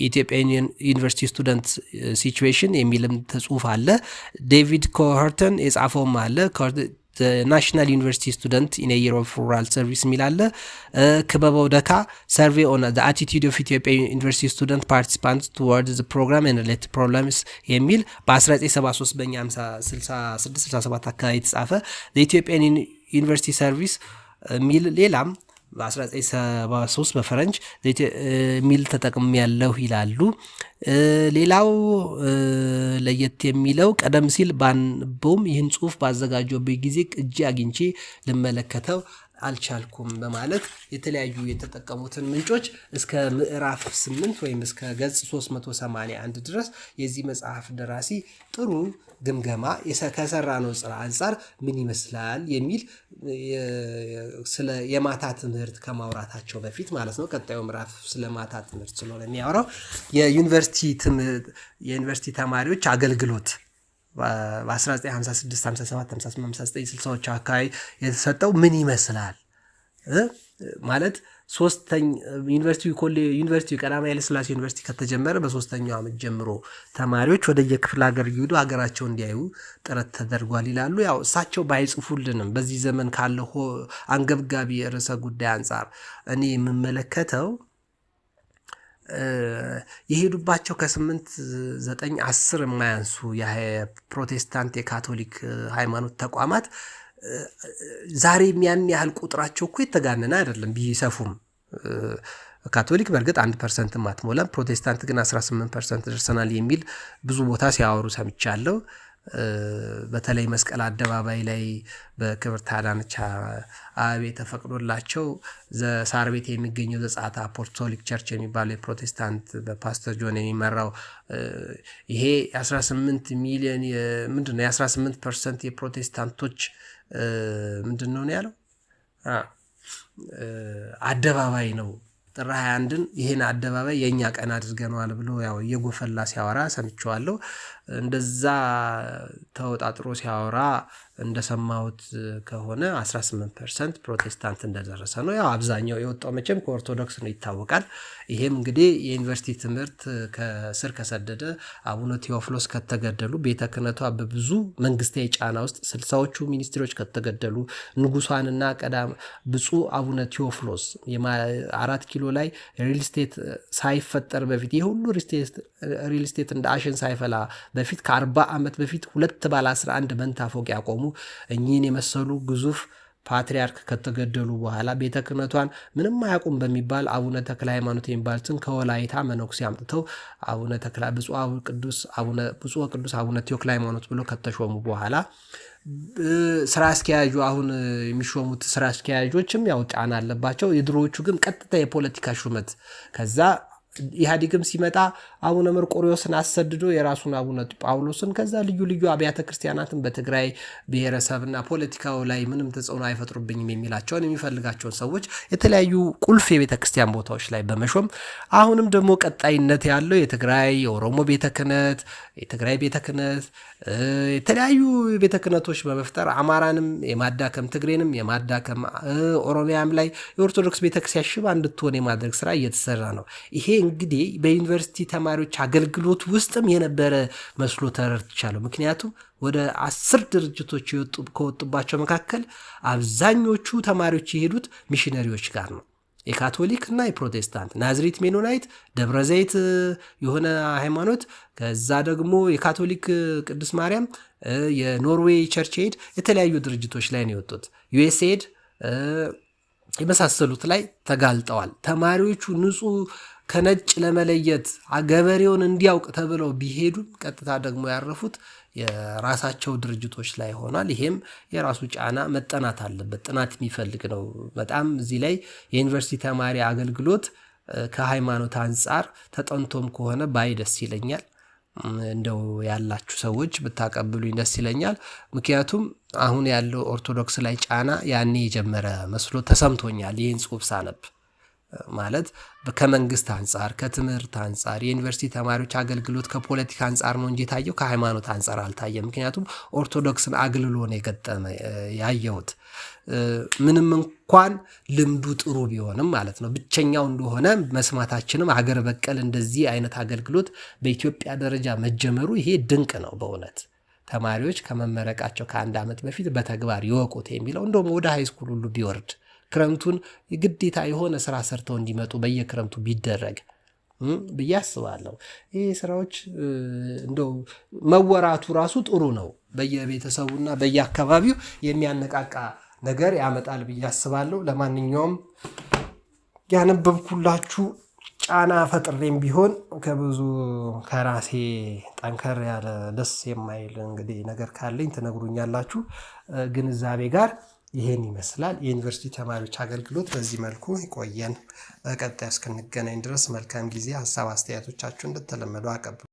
ኢትዮጵያ ዩኒቨርሲቲ ስቱደንት ሲቹዌሽን የሚልም ተጽሑፍ አለ። ዴቪድ ኮኸርተን የጻፈውም አለ ናሽናል ዩኒቨርሲቲ ስቱደንት ኢን የር ኦፍ ሩራል ሰርቪስ የሚላለ ክበበው ደካ ሰርቬይ ኦን ዘ አቲቲዩድ ኦፍ ኢትዮጵያ ዩኒቨርሲቲ ስቱደንት ፓርቲሲፓንት ቱዋርድ ዘ ፕሮግራም ኤንድ ሪሌትድ ፕሮብለምስ የሚል በ1973 በእኛ 66-67 አካባቢ የተጻፈ የኢትዮጵያ ዩኒቨርሲቲ ሰርቪስ የሚል ሌላም በ1973 በፈረንጅ ሚል ተጠቅም ያለው ይላሉ። ሌላው ለየት የሚለው ቀደም ሲል ባንቦም ይህን ጽሑፍ ባዘጋጀሁበት ጊዜ ቅጂ አግኝቼ ልመለከተው አልቻልኩም በማለት የተለያዩ የተጠቀሙትን ምንጮች እስከ ምዕራፍ 8 ወይም እስከ ገጽ 381 ድረስ የዚህ መጽሐፍ ደራሲ ጥሩ ግምገማ ከሰራ ነው ጽራ አንጻር ምን ይመስላል የሚል ስለ የማታ ትምህርት ከማውራታቸው በፊት ማለት ነው። ቀጣዩ ምዕራፍ ስለ ማታ ትምህርት ስለሆነ የሚያወራው የዩኒቨርሲቲ ተማሪዎች አገልግሎት በ1956 57 58 59 60ዎቹ አካባቢ የተሰጠው ምን ይመስላል ማለት ዩኒቨርሲቲ ቀዳማዊ ኃይለ ሥላሴ ዩኒቨርሲቲ ከተጀመረ በ3ኛው ዓመት ጀምሮ ተማሪዎች ወደ የክፍለ ሀገር ይሄዱ ሀገራቸው እንዲያዩ ጥረት ተደርጓል ይላሉ። ያው እሳቸው ባይጽፉልንም በዚህ ዘመን ካለው አንገብጋቢ ርዕሰ ጉዳይ አንጻር እኔ የምመለከተው የሄዱባቸው ከ8 9 10 የማያንሱ የፕሮቴስታንት የካቶሊክ ሃይማኖት ተቋማት ዛሬም ያን ያህል ቁጥራቸው እኮ የተጋነነ አይደለም ቢሰፉም። ካቶሊክ በእርግጥ 1% አትሞላም፣ ፕሮቴስታንት ግን 18% ደርሰናል የሚል ብዙ ቦታ ሲያወሩ ሰምቻለሁ። በተለይ መስቀል አደባባይ ላይ በክብርት አዳነች አቤቤ ተፈቅዶላቸው ሳር ቤት የሚገኘው ዘጸአት አፖስቶሊክ ቸርች የሚባለው የፕሮቴስታንት በፓስተር ጆን የሚመራው ይሄ 18 ሚሊዮን ምንድነው የ18% የፕሮቴስታንቶች ምንድነው ነው ያለው አደባባይ ነው። ጥር 21ን ይሄን አደባባይ የኛ ቀን አድርገናል ብሎ ያው የጎፈላ ሲያወራ ሰምቻለሁ። እንደዛ ተወጣጥሮ ሲያወራ እንደሰማሁት ከሆነ 18% ፕሮቴስታንት እንደደረሰ ነው። ያው አብዛኛው የወጣው መቼም ከኦርቶዶክስ ነው ይታወቃል። ይሄም እንግዲህ የዩኒቨርሲቲ ትምህርት ከስር ከሰደደ አቡነ ቴዎፍሎስ ከተገደሉ ቤተ ክህነቷ በብዙ መንግስታዊ ጫና ውስጥ 60ዎቹ ሚኒስትሮች ከተገደሉ ንጉሷንና ብፁዕ አቡነ ቴዎፍሎስ 4 ኪሎ ላይ ሪል ስቴት ሳይፈጠር በፊት ይሄ ሁሉ ሪል ስቴት እንደ አሸን ሳይፈላ በፊት ከ40 ዓመት በፊት 2 ባለ 11 መንታ ፎቅ ያቆሙ እኚህን የመሰሉ ግዙፍ ፓትሪያርክ ከተገደሉ በኋላ ቤተ ክህነቷን ምንም አያውቁም በሚባል አቡነ ተክለ ሃይማኖት የሚባሉትን ከወላይታ መነኩሴ አምጥተው ብፁዕ ቅዱስ አቡነ ተክለ ሃይማኖት ብሎ ከተሾሙ በኋላ ስራ አስኪያጁ አሁን የሚሾሙት ስራ አስኪያጆችም ያው ጫና አለባቸው። የድሮዎቹ ግን ቀጥታ የፖለቲካ ሹመት ከዛ ኢህአዴግም ሲመጣ አቡነ መርቆሪዎስን አሰድዶ የራሱን አቡነ ጳውሎስን ከዛ ልዩ ልዩ አብያተ ክርስቲያናትን በትግራይ ብሔረሰብና ፖለቲካው ላይ ምንም ተጽዕኖ አይፈጥሩብኝም የሚላቸውን የሚፈልጋቸውን ሰዎች የተለያዩ ቁልፍ የቤተ ክርስቲያን ቦታዎች ላይ በመሾም አሁንም ደግሞ ቀጣይነት ያለው የትግራይ የኦሮሞ ቤተ ክህነት የትግራይ ቤተ ክህነት የተለያዩ ቤተ ክህነቶች በመፍጠር አማራንም የማዳከም ትግሬንም የማዳከም ኦሮሚያም ላይ የኦርቶዶክስ ቤተ ክርስቲያን ሽባ እንድትሆን የማድረግ ስራ እየተሰራ ነው። ይሄ እንግዲህ በዩኒቨርሲቲ ተማሪዎች አገልግሎት ውስጥም የነበረ መስሎ ተረድቻለሁ። ምክንያቱም ወደ 10 ድርጅቶች ከወጡባቸው መካከል አብዛኞቹ ተማሪዎች የሄዱት ሚሽነሪዎች ጋር ነው። የካቶሊክ እና የፕሮቴስታንት ናዝሬት ሜኖናይት፣ ደብረ ዘይት የሆነ ሃይማኖት፣ ከዛ ደግሞ የካቶሊክ ቅዱስ ማርያም፣ የኖርዌይ ቸርች ኤድ የተለያዩ ድርጅቶች ላይ ነው የወጡት። ዩኤስኤድ የመሳሰሉት ላይ ተጋልጠዋል። ተማሪዎቹ ንጹህ ከነጭ ለመለየት ገበሬውን እንዲያውቅ ተብለው ቢሄዱም ቀጥታ ደግሞ ያረፉት የራሳቸው ድርጅቶች ላይ ሆኗል። ይሄም የራሱ ጫና መጠናት አለበት፣ ጥናት የሚፈልግ ነው በጣም። እዚህ ላይ የዩኒቨርሲቲ ተማሪ አገልግሎት ከሃይማኖት አንጻር ተጠንቶም ከሆነ ባይ ደስ ይለኛል። እንደው ያላችሁ ሰዎች ብታቀብሉኝ ደስ ይለኛል። ምክንያቱም አሁን ያለው ኦርቶዶክስ ላይ ጫና ያኔ የጀመረ መስሎ ተሰምቶኛል ይህን ጽሑፍ ሳነብ። ማለት ከመንግስት አንጻር ከትምህርት አንጻር የዩኒቨርሲቲ ተማሪዎች አገልግሎት ከፖለቲካ አንጻር ነው እንጂ ታየው ከሃይማኖት አንጻር አልታየም። ምክንያቱም ኦርቶዶክስን አግልሎ ነው የገጠመ ያየሁት። ምንም እንኳን ልምዱ ጥሩ ቢሆንም ማለት ነው ብቸኛው እንደሆነ መስማታችንም ሀገር በቀል እንደዚህ አይነት አገልግሎት በኢትዮጵያ ደረጃ መጀመሩ ይሄ ድንቅ ነው በእውነት። ተማሪዎች ከመመረቃቸው ከ1 ዓመት በፊት በተግባር ይወቁት የሚለው እንደውም ወደ ሃይስኩል ሁሉ ቢወርድ ክረምቱን የግዴታ የሆነ ስራ ሰርተው እንዲመጡ በየክረምቱ ቢደረግ ብዬ አስባለሁ። ይሄ ስራዎች እንደው መወራቱ ራሱ ጥሩ ነው። በየቤተሰቡና በየአካባቢው የሚያነቃቃ ነገር ያመጣል ብዬ አስባለሁ። ለማንኛውም ያነበብኩላችሁ ጫና ፈጥሬም ቢሆን ከብዙ ከራሴ ጠንከር ያለ ደስ የማይል እንግዲህ ነገር ካለኝ ትነግሩኛላችሁ። ግንዛቤ ጋር ይሄን ይመስላል የዩኒቨርሲቲ ተማሪዎች አገልግሎት። በዚህ መልኩ ይቆየን። በቀጣይ እስክንገናኝ ድረስ መልካም ጊዜ። ሀሳብ አስተያየቶቻችሁ እንደተለመደው አቀብሉ።